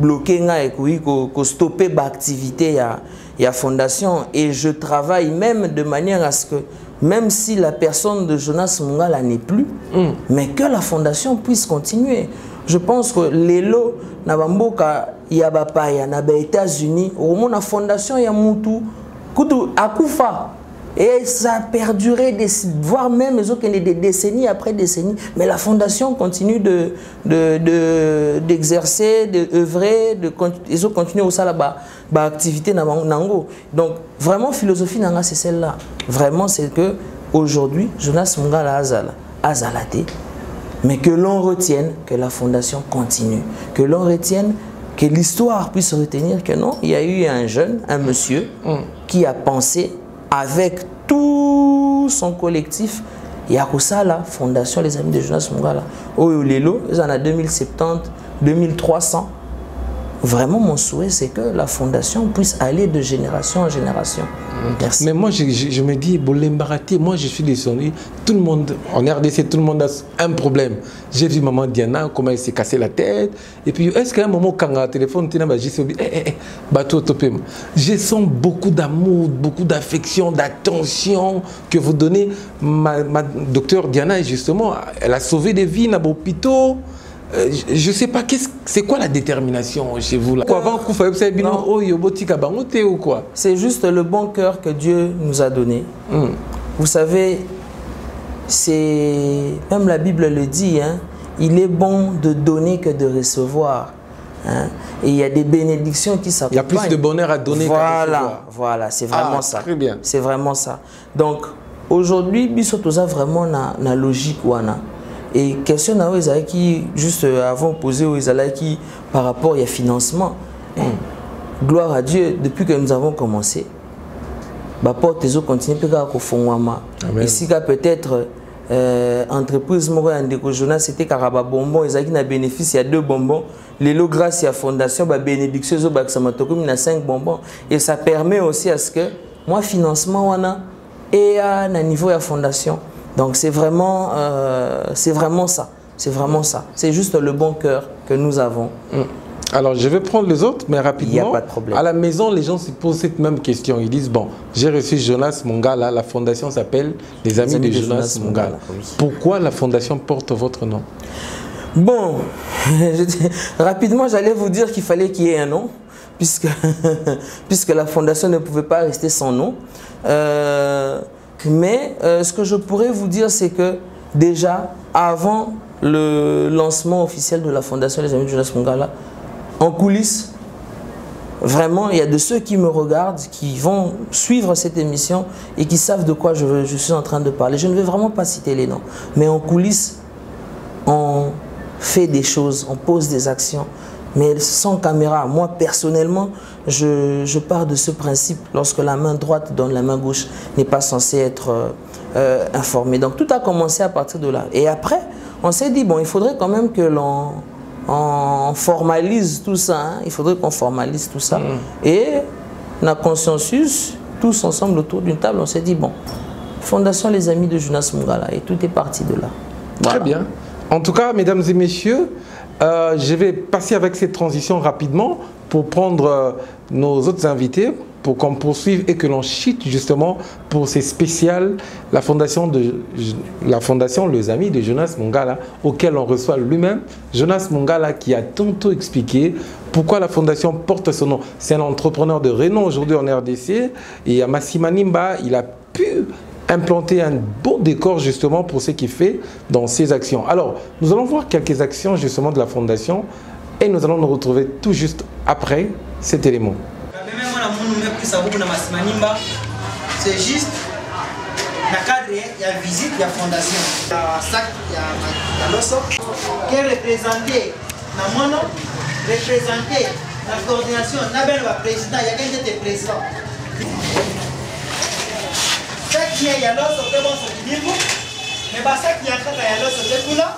bloquer et stopper l'activité de la fondation. Et je travaille même de manière à ce que même si la personne de Jonas Mungala n'est plus, mais que la fondation puisse continuer. Je pense que les lots, il y a les États-Unis, au moins la fondation, il y a Moutou, Akufa. Et ça a perduré, voire même des décennies après décennies. Mais la fondation continue d'exercer, d'œuvrer, ils ont continué aussi là-bas, activité nango. Donc vraiment, philosophie nanga, c'est celle-là. Vraiment, c'est que aujourd'hui, Jonas Mungala Azalate, mais que l'on retienne que la fondation continue, que l'on retienne que l'histoire puisse retenir que non, il y a eu un jeune, un monsieur, qui a pensé avec tout son collectif, il y a ça la fondation Les Amis de Jonas Mungala. Oh, Lelo, ils en ont 2070, 2300. Vraiment, mon souhait, c'est que la fondation puisse aller de génération en génération. Merci. Mais moi, je me dis, Bolembarati, moi, je suis descendu. Tout le monde, en RDC, tout le monde a un problème. J'ai vu maman Diana, comment elle s'est cassé la tête. Et puis, est-ce qu'à un moment, quand on téléphone, je sens beaucoup d'amour, beaucoup d'affection, d'attention que vous donnez. Ma docteure Diana, justement, elle a sauvé des vies dans l'hôpital. Je ne sais pas, c'est quoi la détermination chez vous là? C'est juste le bon cœur que Dieu nous a donné. Vous savez, même la Bible le dit, hein, il est bon de donner que de recevoir. Hein. Et il y a des bénédictions qui s'accompagnent. Il y a plus de bonheur à donner qu'à recevoir. Voilà, c'est vraiment ça. Très bien. C'est vraiment ça. Donc, aujourd'hui, Bissotoza vraiment na logique wana. Et question qui juste avant posé aux qui par rapport au gloire à Dieu, depuis que nous avons commencé, porte les autres continuent à faire. Ici peut-être entreprise Jonas c'était Karaba bonbon, ils ont bénéfice il y a 2 bonbons, les lots grâce à la fondation bénédiction il y a 5 bonbons et ça permet aussi à ce que moi financement et à niveau de la fondation. Donc c'est vraiment ça. C'est vraiment ça. C'est juste le bon cœur que nous avons. Alors je vais prendre les autres, mais rapidement. Il n'y a pas de problème. À la maison, les gens se posent cette même question. Ils disent, bon, j'ai reçu Jonas Mungala, la fondation s'appelle Les Amis de Jonas Mungala. Oui. Pourquoi la fondation porte votre nom? Bon, rapidement, j'allais vous dire qu'il fallait qu'il y ait un nom, puisque la fondation ne pouvait pas rester sans nom. Mais ce que je pourrais vous dire, c'est que déjà, avant le lancement officiel de la Fondation Les Amis de Jonas Mungala, en coulisses, vraiment, il y a de ceux qui me regardent, qui vont suivre cette émission et qui savent de quoi je suis en train de parler. Je ne vais vraiment pas citer les noms, mais en coulisses, on fait des choses, on pose des actions, mais sans caméra. Moi, personnellement, je pars de ce principe. Lorsque la main droite donne, la main gauche n'est pas censée être informée. Donc, tout a commencé à partir de là. Et après, on s'est dit, bon, il faudrait quand même que l'on formalise tout ça. Hein. Il faudrait qu'on formalise tout ça. Et, on a consensus, tous ensemble autour d'une table, on s'est dit, bon, Fondation Les Amis de Jonas Mungala. Et tout est parti de là. Voilà. Très bien. En tout cas, mesdames et messieurs, je vais passer avec cette transition rapidement pour prendre nos autres invités pour qu'on poursuive et que l'on chite justement pour ces spéciales la fondation Les Amis de Jonas Mungala, auquel on reçoit lui-même Jonas Mungala qui a tantôt expliqué pourquoi la fondation porte son nom. C'est un entrepreneur de renom aujourd'hui en RDC et à Massimanimba, il a pu implanter un beau décor justement pour ce qu'il fait dans ses actions. Alors, nous allons voir quelques actions justement de la fondation et nous allons nous retrouver tout juste après cet élément. C'est juste dans le cadre de la visite de la fondation. Il y a un sac, il y a l'osso qui est représenté dans mon nom, représenté la coordination, il y a un président, il y a quelqu'un qui est président. Il y a l'osso qui est bon sur le niveau, mais ça qui est en train de l'osso qui est là.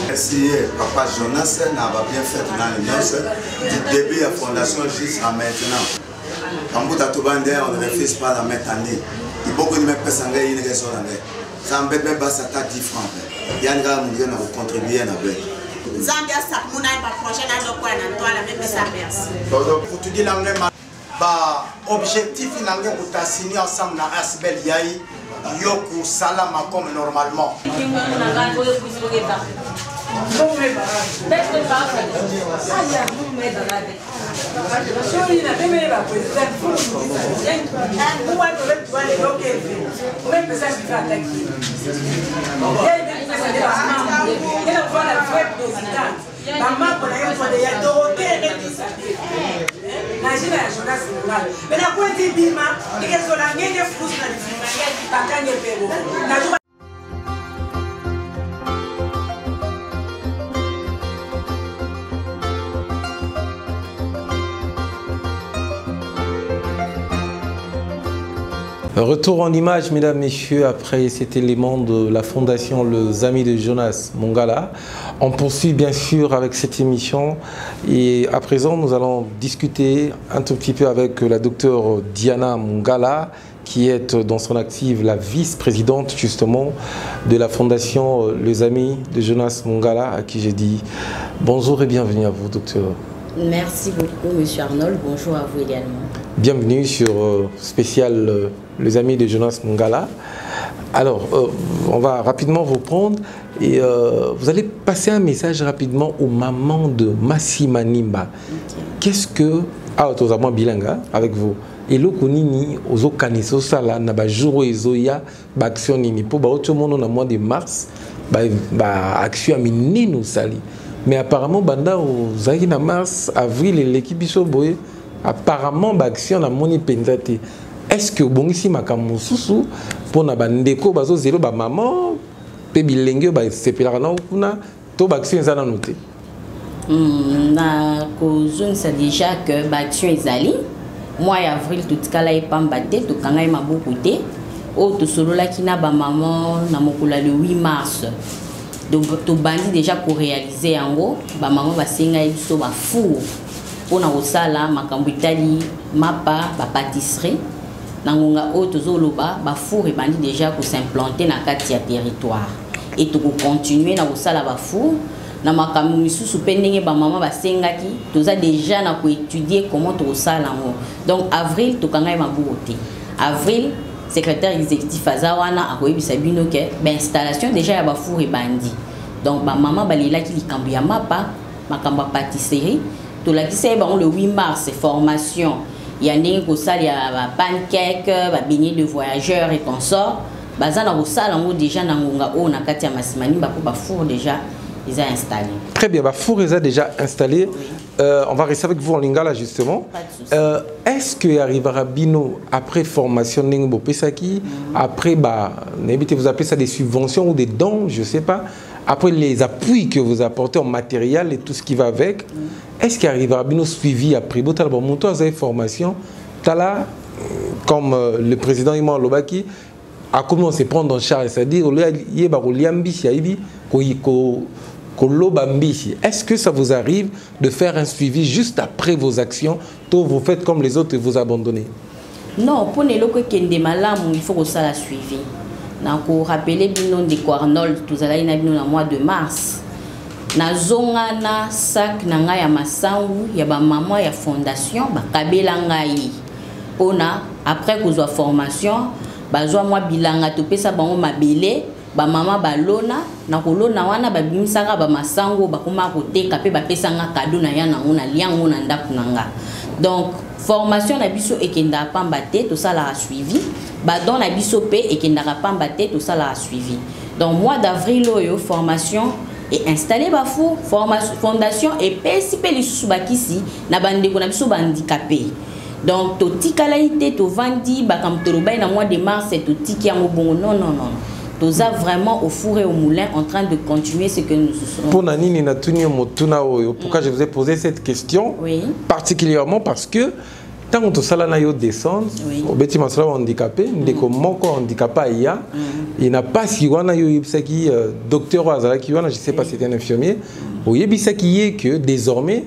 Merci Papa Jonas, n'a pas bien fait dans l'annonce du début de la fondation jusqu'à maintenant. Quand vous êtes on ne refuse pas la mettre en ligne. Il faut que nous mettions une raison. Ça me fait 10 francs. Il y a un gars qui va contribuer avec. Zambia, ça nous a pas prochain à l'opéra, la même ça merci. Pour te dire l'anglais, objectif il a signé ensemble dans Asbel Yaï, Yoku Salama comme normalement. Retour en image, mesdames, messieurs, après cet élément de la fondation Les Amis de Jonas Mongala. On poursuit bien sûr avec cette émission et à présent nous allons discuter un tout petit peu avec la docteure Diana Mongala qui est dans son active la vice-présidente justement de la fondation Les Amis de Jonas Mongala, à qui j'ai dit bonjour et bienvenue à vous, docteur. Merci beaucoup, monsieur Arnold. Bonjour à vous également. Bienvenue sur spécial Les Amis de Jonas Mongala. Alors, on va rapidement reprendre et vous allez passer un message rapidement aux mamans de Massima Nimba. Okay. Qu'est-ce que... Ah, tu as bilingue avec vous. Et le konini ozo kaniso sala na ba jour ezoya ba action nini pour ba autre monde na mois de mars ba action amini nous sali. Mais apparemment banda aux aïe na mars avril l'équipe biso boye apparemment ba action na moni pendate. Est-ce que bon ici makamu susu pour na bandeko bazo zéro ba maman pe bilenge ba sepelaka na kuna to ba action za na noté. Na cause ça déjà que ba action ezali mois avril tout kala e pambate to kanga e mabokote o to solo la kina ba maman na mokula le 8 mars. Donc to bandi déjà pour réaliser en gros ba maman ba senga biso ba four pona osala makambo itali mapa ba pâtisserie na ngonga o to zoloba ba four e bandi déjà pour s'implanter na kati ya territoire et to continuer na osala ba four na makambo misusu pe ndenge ba maman ba sengaki toza déjà na ko étudier comment to osala ngo. Donc avril to kanga e mabokote avril secrétaire exécutif azawana akoyebisa bino ke ba installation déjà ya ba four et bandi. Donc ba maman balela ki likambo ya mapa makambo pâtisserie to la kisa ba le 8 mars formation ya ndenge ko sala ya ba pancake ba beignets de voyageurs et consorts bazana ko sala ngo déjà na ngonga o na kati ya Massima Nimba pour ba four déjà ils ont installé. Très bien, bah four est déjà installé. Oui. On va rester avec vous en lingala justement. Est-ce que arrivera Bino après formation Ningbo Pesaki, après vous appelez ça des subventions ou des dons, je sais pas. Après les appuis que vous apportez en matériel et tout ce qui va avec, est-ce qu'il arrivera Bino suivi après Botal Monto avez formation, Tala comme le président Iman Lobaki a commencé à prendre en charge, c'est-à-dire est-ce que ça vous arrive de faire un suivi juste après vos actions, tout vous faites comme les autres et vous abandonnez? Non, pour les locaux qui ont des malades, il faut que ça la suivi. Donc, rappeler binon de Arnold, tout ça là, il y a le mois de mars. Na zonga na sac na nga ya masangu ya ba maman ya fondation ba kabela ngai. Pona après que soit formation, ba zo moi bilanga to pesa bango mabele. Ba mama balona na kolona wana ba bimisaka ba masango ba koma koteka pe ba pesanga cadeau na yana ngona liango na ndaku nanga. Donc formation na biso ekenda pamba te to sala suivi ba don na biso pe ekenda pamba te to sala suivi. Donc mois d'avril oyo formation est installé ba fou formation fondation et pesi pe lisusu bakisi na bandeko na biso ba handicapé. Donc to tikalaité to vandi ba kam to robai na mois de mars to tiki yango bongo non. Nous avons vraiment au four et au moulin en train de continuer ce que nous sommes. Pour Nanini Natuni Motuna, pourquoi je vous ai posé cette question? Oui. Particulièrement parce que tant que salana yo descend, au bâtiment handicapé, ndeko moko handicapé il n'a pas si wana yo ibsaki docteur Azala qui wana je sais pas si c'était un infirmier, au yebisaki est que désormais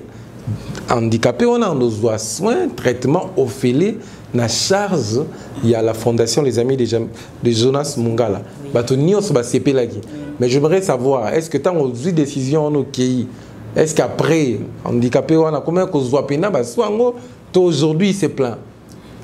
handicapé on a nos soins, traitement offert na charge il y a la fondation Les Amis de Jonas Mongala. Mais j'aimerais savoir, est-ce que tant qu'on a décision en pays, est-ce qu'après handicapé on a combien qu'on soit pena aujourd'hui c'est plein?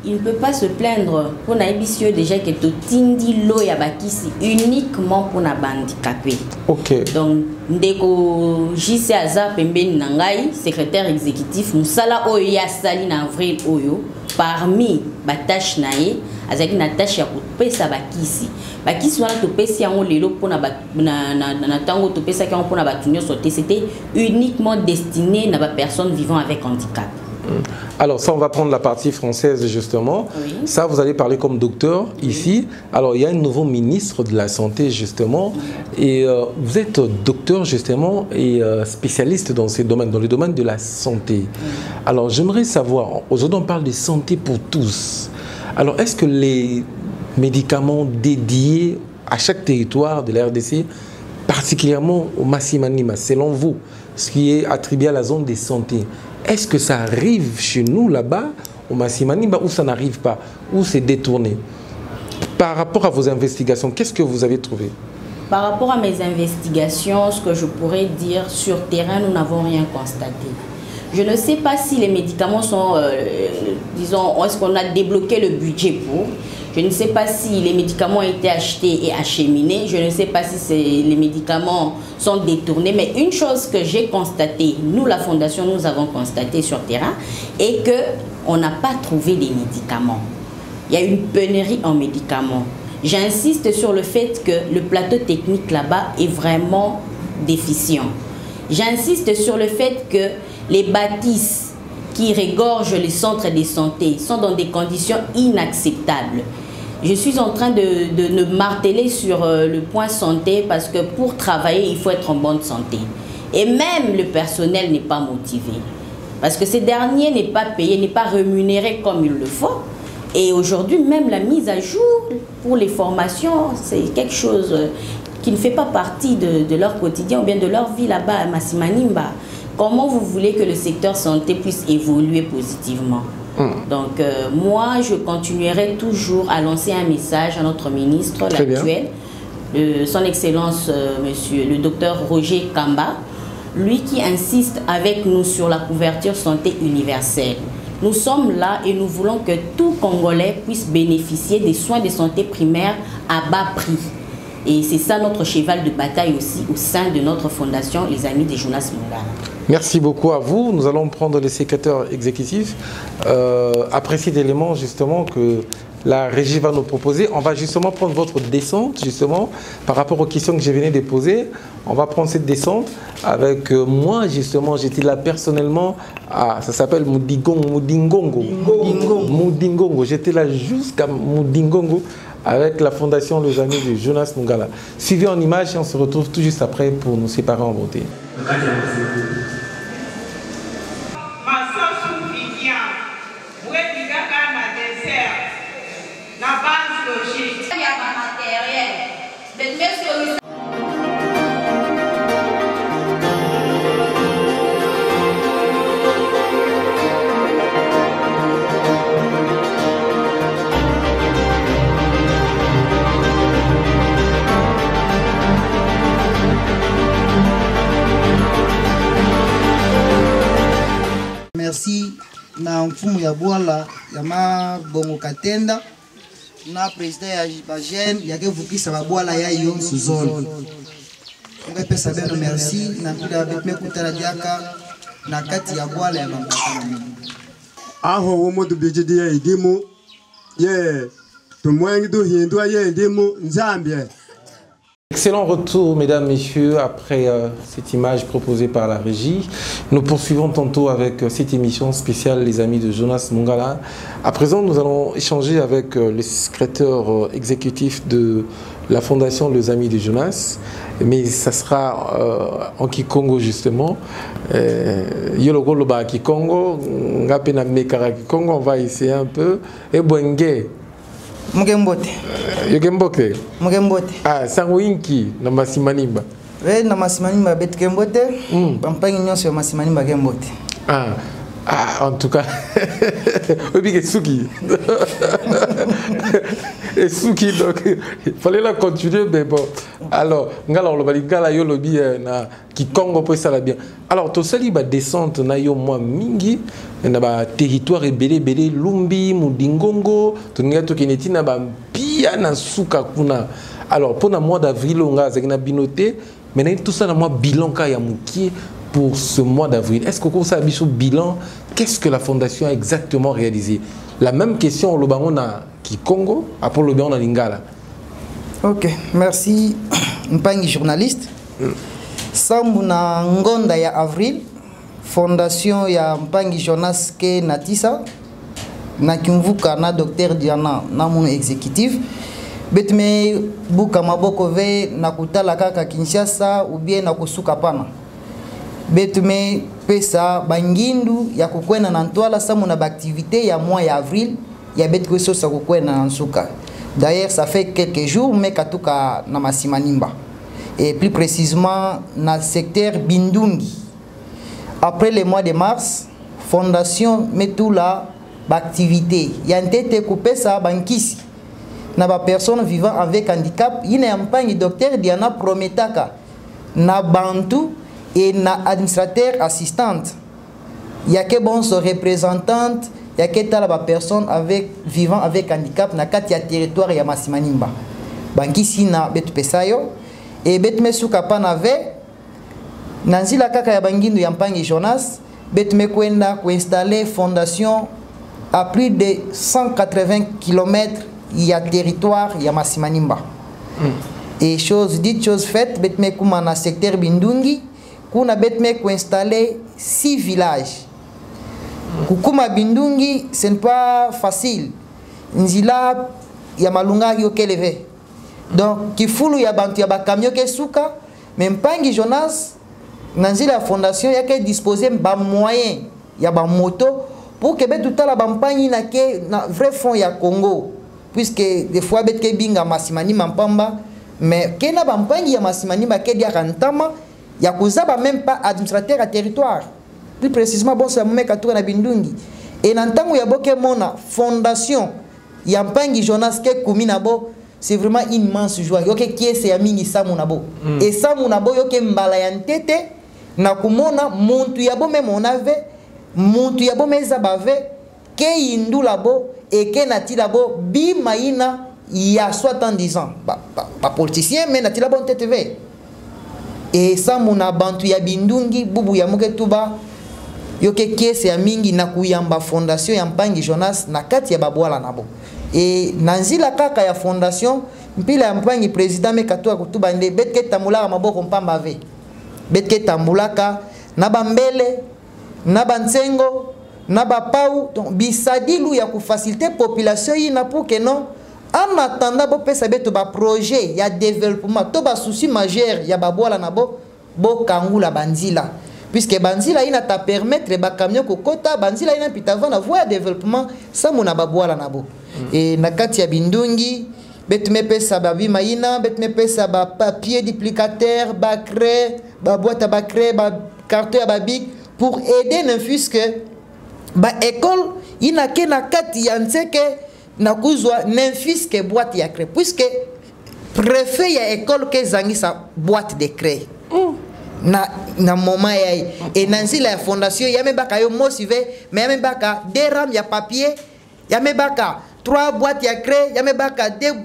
il ne peut pas se plaindre pour naibisio déjà que to tindi lo ya bakisi uniquement pour na handicapé. OK. Donc ndeko JC Aza pembeni nangai secrétaire exécutif musala oyo ya sali na avril oyo parmi ba tâche nae azaki na tâche ya kopesa bakisi. Bakisi wana to pesi yango lelo pona na tango to pesa yango pona batunyo sauté, c'était uniquement destiné na ba personnes vivant avec handicap. Alors ça, on va prendre la partie française justement. Oui. Ça, vous allez parler comme docteur ici. Alors il y a un nouveau ministre de la Santé justement. Et vous êtes docteur justement et spécialiste dans ces domaines, dans le domaine de la santé. Alors j'aimerais savoir, aujourd'hui on parle de santé pour tous. Alors est-ce que les médicaments dédiés à chaque territoire de la RDC, particulièrement au Massimanima, selon vous, ce qui est attribué à la zone de santé, est-ce que ça arrive chez nous là-bas, au Massimanima, ou ça n'arrive pas, ou c'est détourné? Par rapport à vos investigations, qu'est-ce que vous avez trouvé? Par rapport à mes investigations, ce que je pourrais dire sur terrain, nous n'avons rien constaté. Je ne sais pas si les médicaments sont, disons, est-ce qu'on a débloqué le budget pour. Je ne sais pas si les médicaments ont été achetés et acheminés. Je ne sais pas si les médicaments sont détournés. Mais une chose que j'ai constatée, nous, la Fondation, nous avons constaté sur terrain, est qu'on n'a pas trouvé des médicaments. Il y a une pénurie en médicaments. J'insiste sur le fait que le plateau technique là-bas est vraiment déficient. J'insiste sur le fait que les bâtisses qui regorgent les centres de santé sont dans des conditions inacceptables. Je suis en train de marteler sur le point santé parce que pour travailler, il faut être en bonne santé. Et même le personnel n'est pas motivé. Parce que ce dernier n'est pas payé, n'est pas rémunéré comme il le faut. Et aujourd'hui, même la mise à jour pour les formations, c'est quelque chose qui ne fait pas partie de leur quotidien ou bien de leur vie là-bas à Massimanimba. Comment vous voulez que le secteur santé puisse évoluer positivement? Donc, moi, je continuerai toujours à lancer un message à notre ministre, l'actuel, son Excellence, monsieur le docteur Roger Kamba, lui qui insiste avec nous sur la couverture santé universelle. Nous sommes là et nous voulons que tout Congolais puisse bénéficier des soins de santé primaires à bas prix. Et c'est ça notre cheval de bataille aussi au sein de notre fondation, les Amis de Jonas Mungala. Merci beaucoup à vous. Nous allons prendre le secrétaire exécutif. Après cet élément justement que la régie va nous proposer, on va justement prendre votre descente justement par rapport aux questions que je venais de poser. On va prendre cette descente avec moi justement, j'étais là personnellement, ça s'appelle Moudingongo. J'étais là jusqu'à Moudingongo avec la fondation Les Amis de Jonas Mungala. Suivez en image et on se retrouve tout juste après pour nous séparer en beauté. Merci na mfumu ya bwala ya mabongo katenda na president ya bajen yake vukisa babwala ya yo suzone nga pesa beno merci na bila betme kutara diaka na kati ya bwala ya bambakana aho wo modu bejidi ya idimo ye to mwengi do hindu ya idimo nzambie. Excellent retour, mesdames, messieurs, après cette image proposée par la régie. Nous poursuivons tantôt avec cette émission spéciale Les Amis de Jonas Mungala. À présent, nous allons échanger avec le secrétaire exécutif de la fondation Les Amis de Jonas. Mais ça sera en Kikongo, justement. Yologo Loba Kikongo, Ngapena Mekara Kikongo, on va essayer un peu. Et Bwenge. Mugembote. Yogembote. Mugembote. Ah, Sangwinki na Massimanimba. We na Massimanimba bet Gembote. Pampangi nyonso ya Massimanimba Gembote. Ah. Ah, en tout cas, oui, et Suki. Et Suki, donc, il fallait la continuer, mais bon. Alors, le Balingala, yo lobby, qui Congo peut ça bien. Alors, tu sais, la descente, na yo moi mingi, na ba territoire belé, Lumbi, Mudingongo, tu n'as pas qui na ba pia na suka kuna. Alors, pour le mois d'avril, on a na binoté, mais tout ça, na moi bilan ka ya muki. Pour ce mois d'avril, est-ce que vous savez sur bilan, qu'est-ce que la fondation a exactement réalisé? La même question au Lobango à Kikongo, après le Lobango à Lingala. Ok, merci. Mpangi journaliste. Sambuna ngonda ya avril, fondation ya Mpangi Jonas ke Natisa, na kimvuka na Dr Diana na mon exécutif. Betme buka maboko ve na kutala kaka Kinshasa ou bien na kusuka pana. Betume pesa bangindu ya kukwena na ntwala samu na activité ya mois ya avril ya betu so sa kukwena na nsuka. D'ailleurs ça fait quelques jours mais katuka na Masimanimba et plus précisément na secteur Bindungi. Après le mois de mars, fondation metula activité ya ntete kupesa bankisi na ba personnes vivant avec handicap ina mpangi docteur Diana prometaka na bantu et na administrateur assistante. Il y a que bon représentante, il y a que tala ba personne avec vivant avec handicap na kati ya territoire ya Masimanimba. Banki sina betu pesayo et betu mesuka pana ve nanzila kaka ya bangindu ya Mpangi Jonas betu mekwenda ko installer fondation à plus de 180 km ya territoire ya Masimanimba. Et chose dite chose faite betu mekuma na secteur Bindungi kuna betme ko installer 6 villages. Kukuma Bindungi, ce n'est pas facile. Nzila ya malunga yo keleve. Donc kifulu ya bantu ya bakamyo ke suka, même Mpangi Jonas nanzila fondation ya ke disposer ba moyen ya ba moto pour que betu tala bampangi na ke na vrai fond ya Congo. Puisque des fois bet ke binga Masimanimba mpamba, mais ke na bampangi ya Masimanimba ke dia kantama ya kuzaba même pas administrateur à territoire. Plus précisément, bon, c'est un tour na Bindungi. Et dans le temps où il y a beaucoup de fondation, il y a Mpangi Jonas qui est Kuminabo, c'est vraiment une immense joie. Il y a qui est c'est Amingi Samunabo. Et Samunabo, il y a qui mbalayantete, na kumona, muntu yabo me monave, muntu yabo me zabave, ke indu labo, et ke nati labo, bi maïna, il y a 70 ans. Pas politicien, mais nati labo en TTV. Et ça muna bantu ya Bindungi bubu ya muke tuba yoke kiese ya mingi na kuyamba fondation ya Mpangi Jonas na kati ya babwala nabo. Et nanzila kaka ya fondation mpila ya Mpangi président me katoa kutuba nde betke tambulaka maboko mpamba ve. Betke tambulaka na bambele na bansengo na bapau donc bisadilu ya kufaciliter population yi na pour que non en attendant bo pesa beto ba projet ya développement to ba souci majeur ya babwala nabo bo kangula banzila puisque banzila ina ta permettre ba camion ko kota banzila ina pitava na voie développement sa mona babwala nabo et na kati ya Bindungi beto me pesa ba bima ina beto me pesa ba papier duplicateur ba craie ba boîte à ba craie ba carton ya ba bic pour aider n'infuse que ba école ina ke na kati ya nseke na kuzwa n'infisque boîte ya craie puisque préfet ya école ke zangi sa boîte de craie na moment ya et nanzi la fondation ya mebaka yo mosive mais ya mebaka des rames ya papier ya mebaka 3 boîtes ya craie ya mebaka 2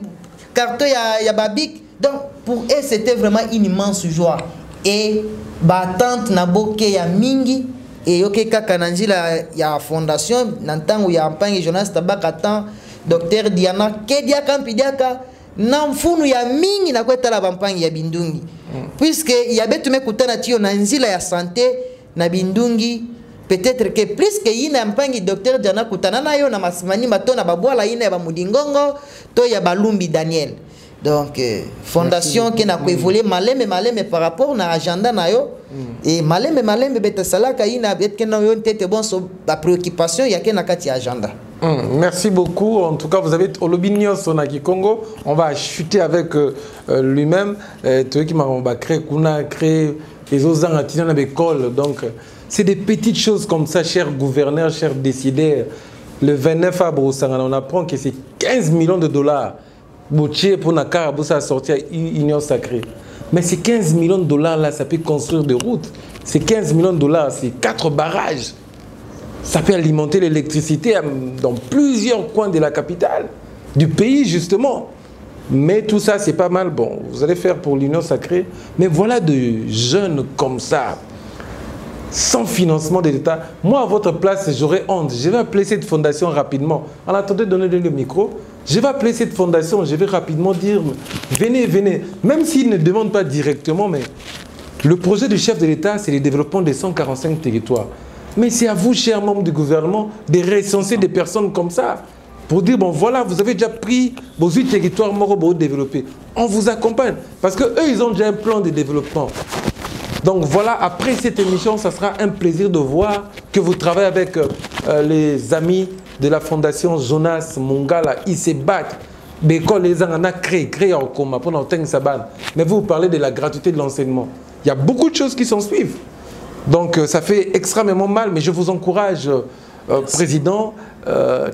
cartons ya babic donc pour eux c'était vraiment une immense joie et ba tante na boke ya mingi et yoke kaka nanzi la ya fondation nantangu ya Mpangi Jonas tabaka tant Docteur Diana kedia kampidiaka na mfunu ya mingi na kweta la Mpangi ya Bindungi puisque ya betu mekutana tio na nzila ya santé na Bindungi peut-être que plus que ina Mpangi Docteur Diana kutana nayo na Masimanimba to na babwala ina ya bamudingongo to ya balumbi Daniel donc fondation qui n'a pas évolué maleme par rapport na agenda nayo et maleme beta salaka ina betke na yo tete bon so la préoccupation ya ke na kati agenda. Merci beaucoup. En tout cas, vous avez Olobinio Sonaki Congo. On va chuter avec lui-même. Tu qui m'a créé les autres dans l'école. Donc, c'est des petites choses comme ça, chers gouverneurs, chers décideurs. Le 29 avril, on apprend que c'est 15 millions de dollars pour Nakara, pour sortir Union Sacrée. Mais ces 15 millions de dollars là, ça peut construire des routes. Ces 15 millions de dollars, c'est 4 barrages. Ça peut alimenter l'électricité dans plusieurs coins de la capitale, du pays justement. Mais tout ça, c'est pas mal. Bon, vous allez faire pour l'Union Sacrée. Mais voilà de jeunes comme ça, sans financement de l'État. Moi, à votre place, j'aurais honte. Je vais appeler cette fondation rapidement. En attendant de donner le micro, je vais appeler cette fondation. Je vais rapidement dire, venez, venez. Même s'ils ne demandent pas directement, mais le projet du chef de l'État, c'est le développement des 145 territoires. Mais c'est à vous, chers membres du gouvernement, de recenser des personnes comme ça. Pour dire, bon voilà, vous avez déjà pris vos 8 territoires moraux pour développer. On vous accompagne. Parce qu'eux, ils ont déjà un plan de développement. Donc voilà, après cette émission, ça sera un plaisir de voir que vous travaillez avec les amis de la fondation Jonas Mongala. Ils se battent. L'école, les gens en a créé en coma pendant Saban. Mais vous parlez de la gratuité de l'enseignement. Il y a beaucoup de choses qui s'en suivent. Donc ça fait extrêmement mal, mais je vous encourage, Président,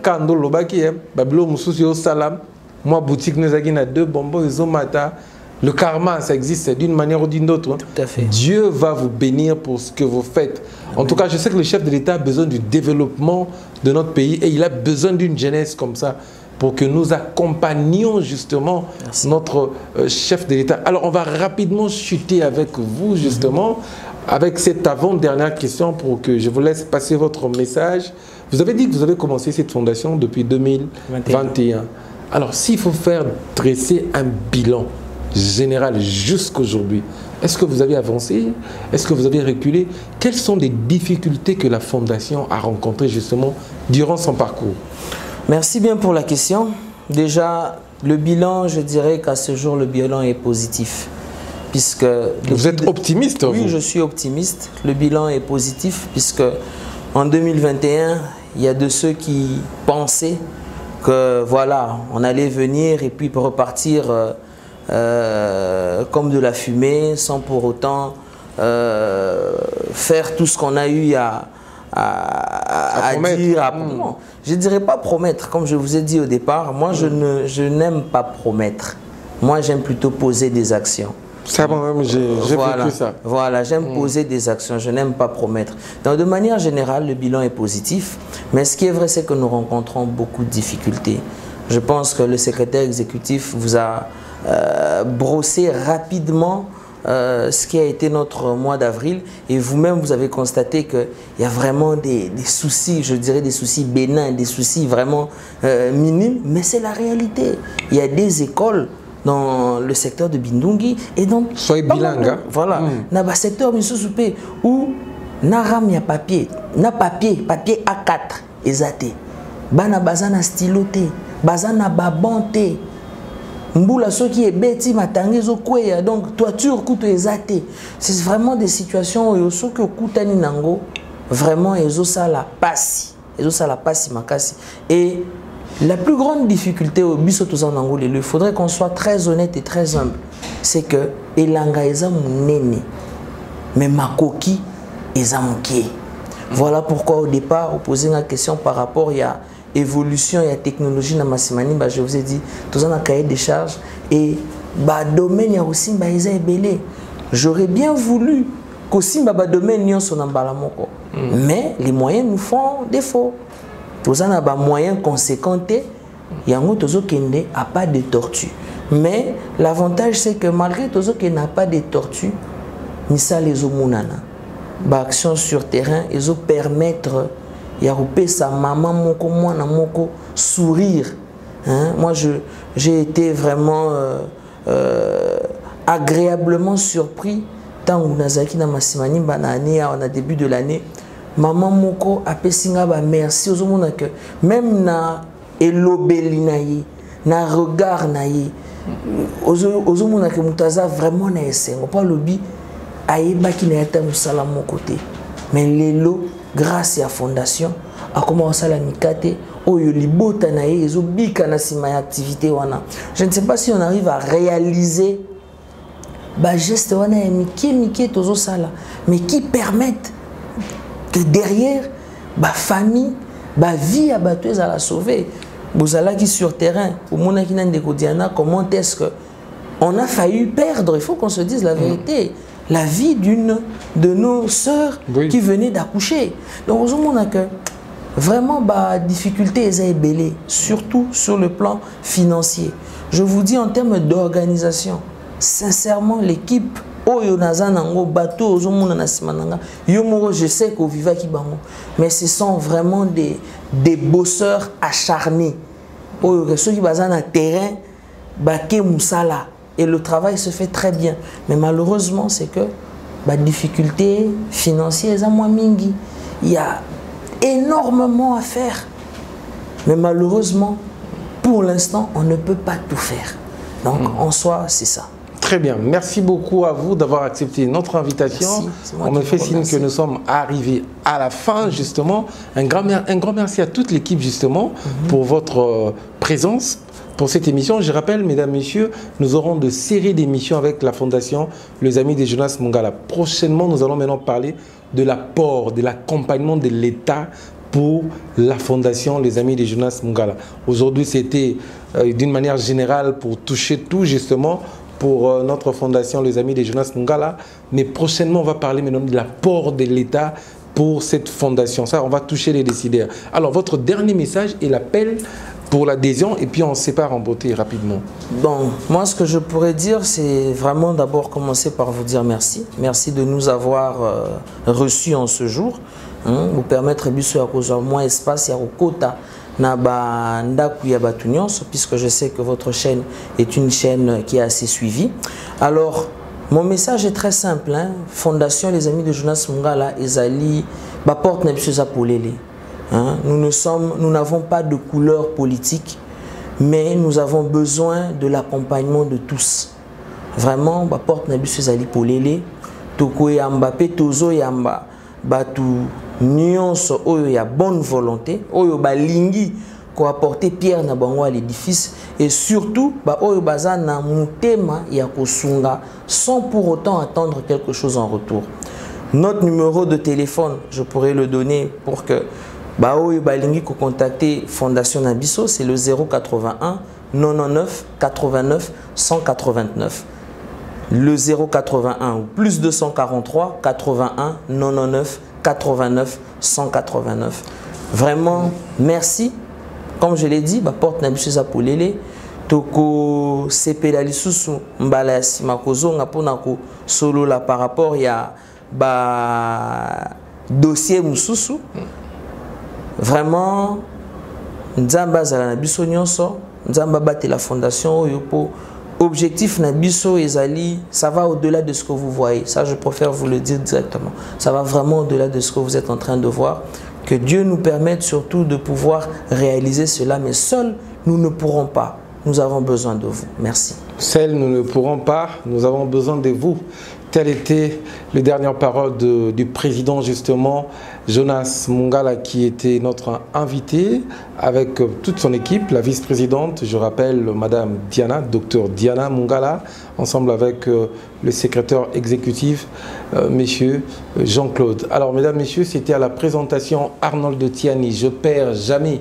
Kando Lobaki, Bablo Moussousio Salam, moi, boutique nous a 2 bonbons, Izomata. Le karma, ça existe d'une manière ou d'une autre. Tout à fait. Dieu va vous bénir pour ce que vous faites. En tout cas, je sais que le chef de l'État a besoin du développement de notre pays et il a besoin d'une jeunesse comme ça pour que nous accompagnions justement notre chef de l'État. Alors, on va rapidement chuter avec vous justement, avec cette avant-dernière question pour que je vous laisse passer votre message. Vous avez dit que vous avez commencé cette fondation depuis 2021. Alors, s'il faut faire dresser un bilan général jusqu'aujourd'hui, est-ce que vous avez avancé? Est-ce que vous avez reculé? Quelles sont les difficultés que la fondation a rencontrées justement durant son parcours? Merci bien pour la question. Déjà, le bilan, je dirais qu'à ce jour, le bilan est positif. Puisque vous êtes optimiste? Oui, je suis optimiste. Le bilan est positif puisque en 2021, il y a de ceux qui pensaient que voilà, on allait venir et puis repartir comme de la fumée sans pour autant faire tout ce qu'on a eu à dire. Non, je ne dirais pas promettre, comme je vous ai dit au départ. Moi, je n'aime pas promettre. Moi, j'aime plutôt poser des actions. Ça, moi-même, j'ai vécu ça. Voilà, j'aime poser des actions, je n'aime pas promettre. Donc, de manière générale, le bilan est positif. Mais ce qui est vrai, c'est que nous rencontrons beaucoup de difficultés. Je pense que le secrétaire exécutif vous a brossé rapidement ce qui a été notre mois d'avril. Et vous-même, vous avez constaté qu'il y a vraiment des soucis, je dirais des soucis bénins, des soucis vraiment minimes. Mais c'est la réalité. Il y a des écoles dans le secteur de Bindungi et donc soyez bilingue. Voilà, dans le secteur où naram ya papier, papier A4 ezate. Bana bazana styloté, bazana babonté. Mboula so qui est bêti matangi zo kweya donc toiture kuto ezate. C'est vraiment des situations où so que kutani nango vraiment ezo sala passi, makasi et la plus grande difficulté au Bissotozan Nangoulé, il faudrait qu'on soit très honnête et très humble, c'est que Elanga eza munene, mais Makoki eza moké. Voilà pourquoi au départ, vous posez une question par rapport à l'évolution et la technologie dans Massimani, je vous ai dit, tout ça dans cahier des charges et domaine ya aussi eza ebelé. J'aurais bien voulu qu'aussi domaine nyon son ambalamoko, mais les moyens nous font défaut. Tous en a moyen conséquent et en gros kende a pas de tortue. Mais l'avantage c'est que malgré tout qu'il n'a pas de tortue, misa les omunana. Action sur terrain, ils ont permettre ya sa maman moko mwana moko sourire. Hein? Moi j'ai été vraiment agréablement surpris tant que Nazaki na Massimani banane on a début de l'année. Maman moko apesinga ba merci aux hommes que même na elobeli na ye na regard na ye aux hommes que mutaza vraiment na esengo pas lobi ayeba ki na yata musala mon côté mais lelo grâce à fondation a commencé à la mikate oyo libota na ye ezo bika na sima activité wana. Je ne sais pas si on arrive à réaliser geste wana ya mike tozo sala mais qui permettent que derrière famille vie à bateau à la sauver. Bozala qui sur terrain pour mon akina ndeko Diana, comment est-ce que on a failli perdre, il faut qu'on se dise la vérité, la vie d'une de nos sœurs qui venait d'accoucher. Donc on a que vraiment difficulté est ébellée, surtout sur le plan financier. Je vous dis en termes d'organisation, sincèrement l'équipe bateau je sais qu'au viva qui bango, mais ce sont vraiment des bosseurs acharnés. Ceux qui basent un terrain, et le travail se fait très bien. Mais malheureusement, c'est que difficultés financières, il y a énormément à faire. Mais malheureusement, pour l'instant, on ne peut pas tout faire. Donc, en soi, c'est ça. Très bien. Merci beaucoup à vous d'avoir accepté notre invitation. On me fait signe que nous sommes arrivés à la fin, justement. Un grand merci à toute l'équipe, justement, pour votre présence pour cette émission. Je rappelle, mesdames, messieurs, nous aurons de séries d'émissions avec la Fondation Les Amis de Jonas Mungala. Prochainement, nous allons maintenant parler de l'apport, de l'accompagnement de l'État pour la Fondation Les Amis de Jonas Mungala. Aujourd'hui, c'était d'une manière générale pour toucher tout, justement, pour notre fondation Les Amis de Jonas Mungala, mais prochainement on va parler maintenant de l'apport de l'État pour cette fondation. Ça, on va toucher les décideurs. Alors, votre dernier message est l'appel pour l'adhésion et puis on se sépare en beauté rapidement. Bon, moi ce que je pourrais dire, c'est vraiment d'abord commencer par vous dire merci. Merci de nous avoir reçus en ce jour. Vous permettre de moins espace, il y a quota. Puisque je sais que votre chaîne est une chaîne qui est assez suivie. Alors, mon message est très simple. Fondation Les Amis de Jonas Mungala, Ezali, porte nous n'avons pas de couleur politique, mais nous avons besoin de l'accompagnement de tous. Vraiment, porte Ezali Polele, Toko Yamba, Petozo Yamba, Batu. Nuance oyo ya bonne volonté oyo balingi ko apporter pierre na bango à l'édifice et surtout oyo baza na mutema ya kosunga sans pour autant attendre quelque chose en retour. Notre numéro de téléphone, je pourrais le donner pour que oyo balingi ko contacter Fondation Nabiso, c'est le 081 99 89 189. Le 081 ou plus 243 81 99 89 189. Vraiment, merci. Comme je l'ai dit, porte Nabiso Polele, toko sepela lisusu mbala ya sima kozonga pona ko solo la par rapport ya dossier mususu. Vraiment, nzamba zala na biso nyonso, nzamba bate la fondation oyo po objectif Nabiso Ezali, ça va au-delà de ce que vous voyez. Ça, je préfère vous le dire directement. Ça va vraiment au-delà de ce que vous êtes en train de voir. Que Dieu nous permette surtout de pouvoir réaliser cela. Mais seuls, nous ne pourrons pas. Nous avons besoin de vous. Merci. Seuls, nous ne pourrons pas. Nous avons besoin de vous. Telle était les dernières paroles du président, justement, Jonas Mungala, qui était notre invité avec toute son équipe, la vice-présidente, je rappelle, Madame Diana, Docteur Diana Mungala, ensemble avec le secrétaire exécutif, Monsieur Jean-Claude. Alors, mesdames, messieurs, c'était à la présentation Arnold Tiani. Je perds jamais.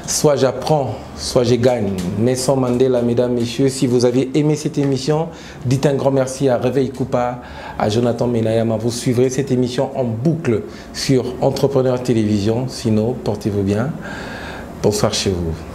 Soit j'apprends, soit je gagne. Nelson Mandela, mesdames, messieurs, si vous avez aimé cette émission, dites un grand merci à Réveil Coupa, à Jonathan Menayama. Vous suivrez cette émission en boucle sur Entrepreneur Télévision. Sinon, portez-vous bien. Bonsoir chez vous.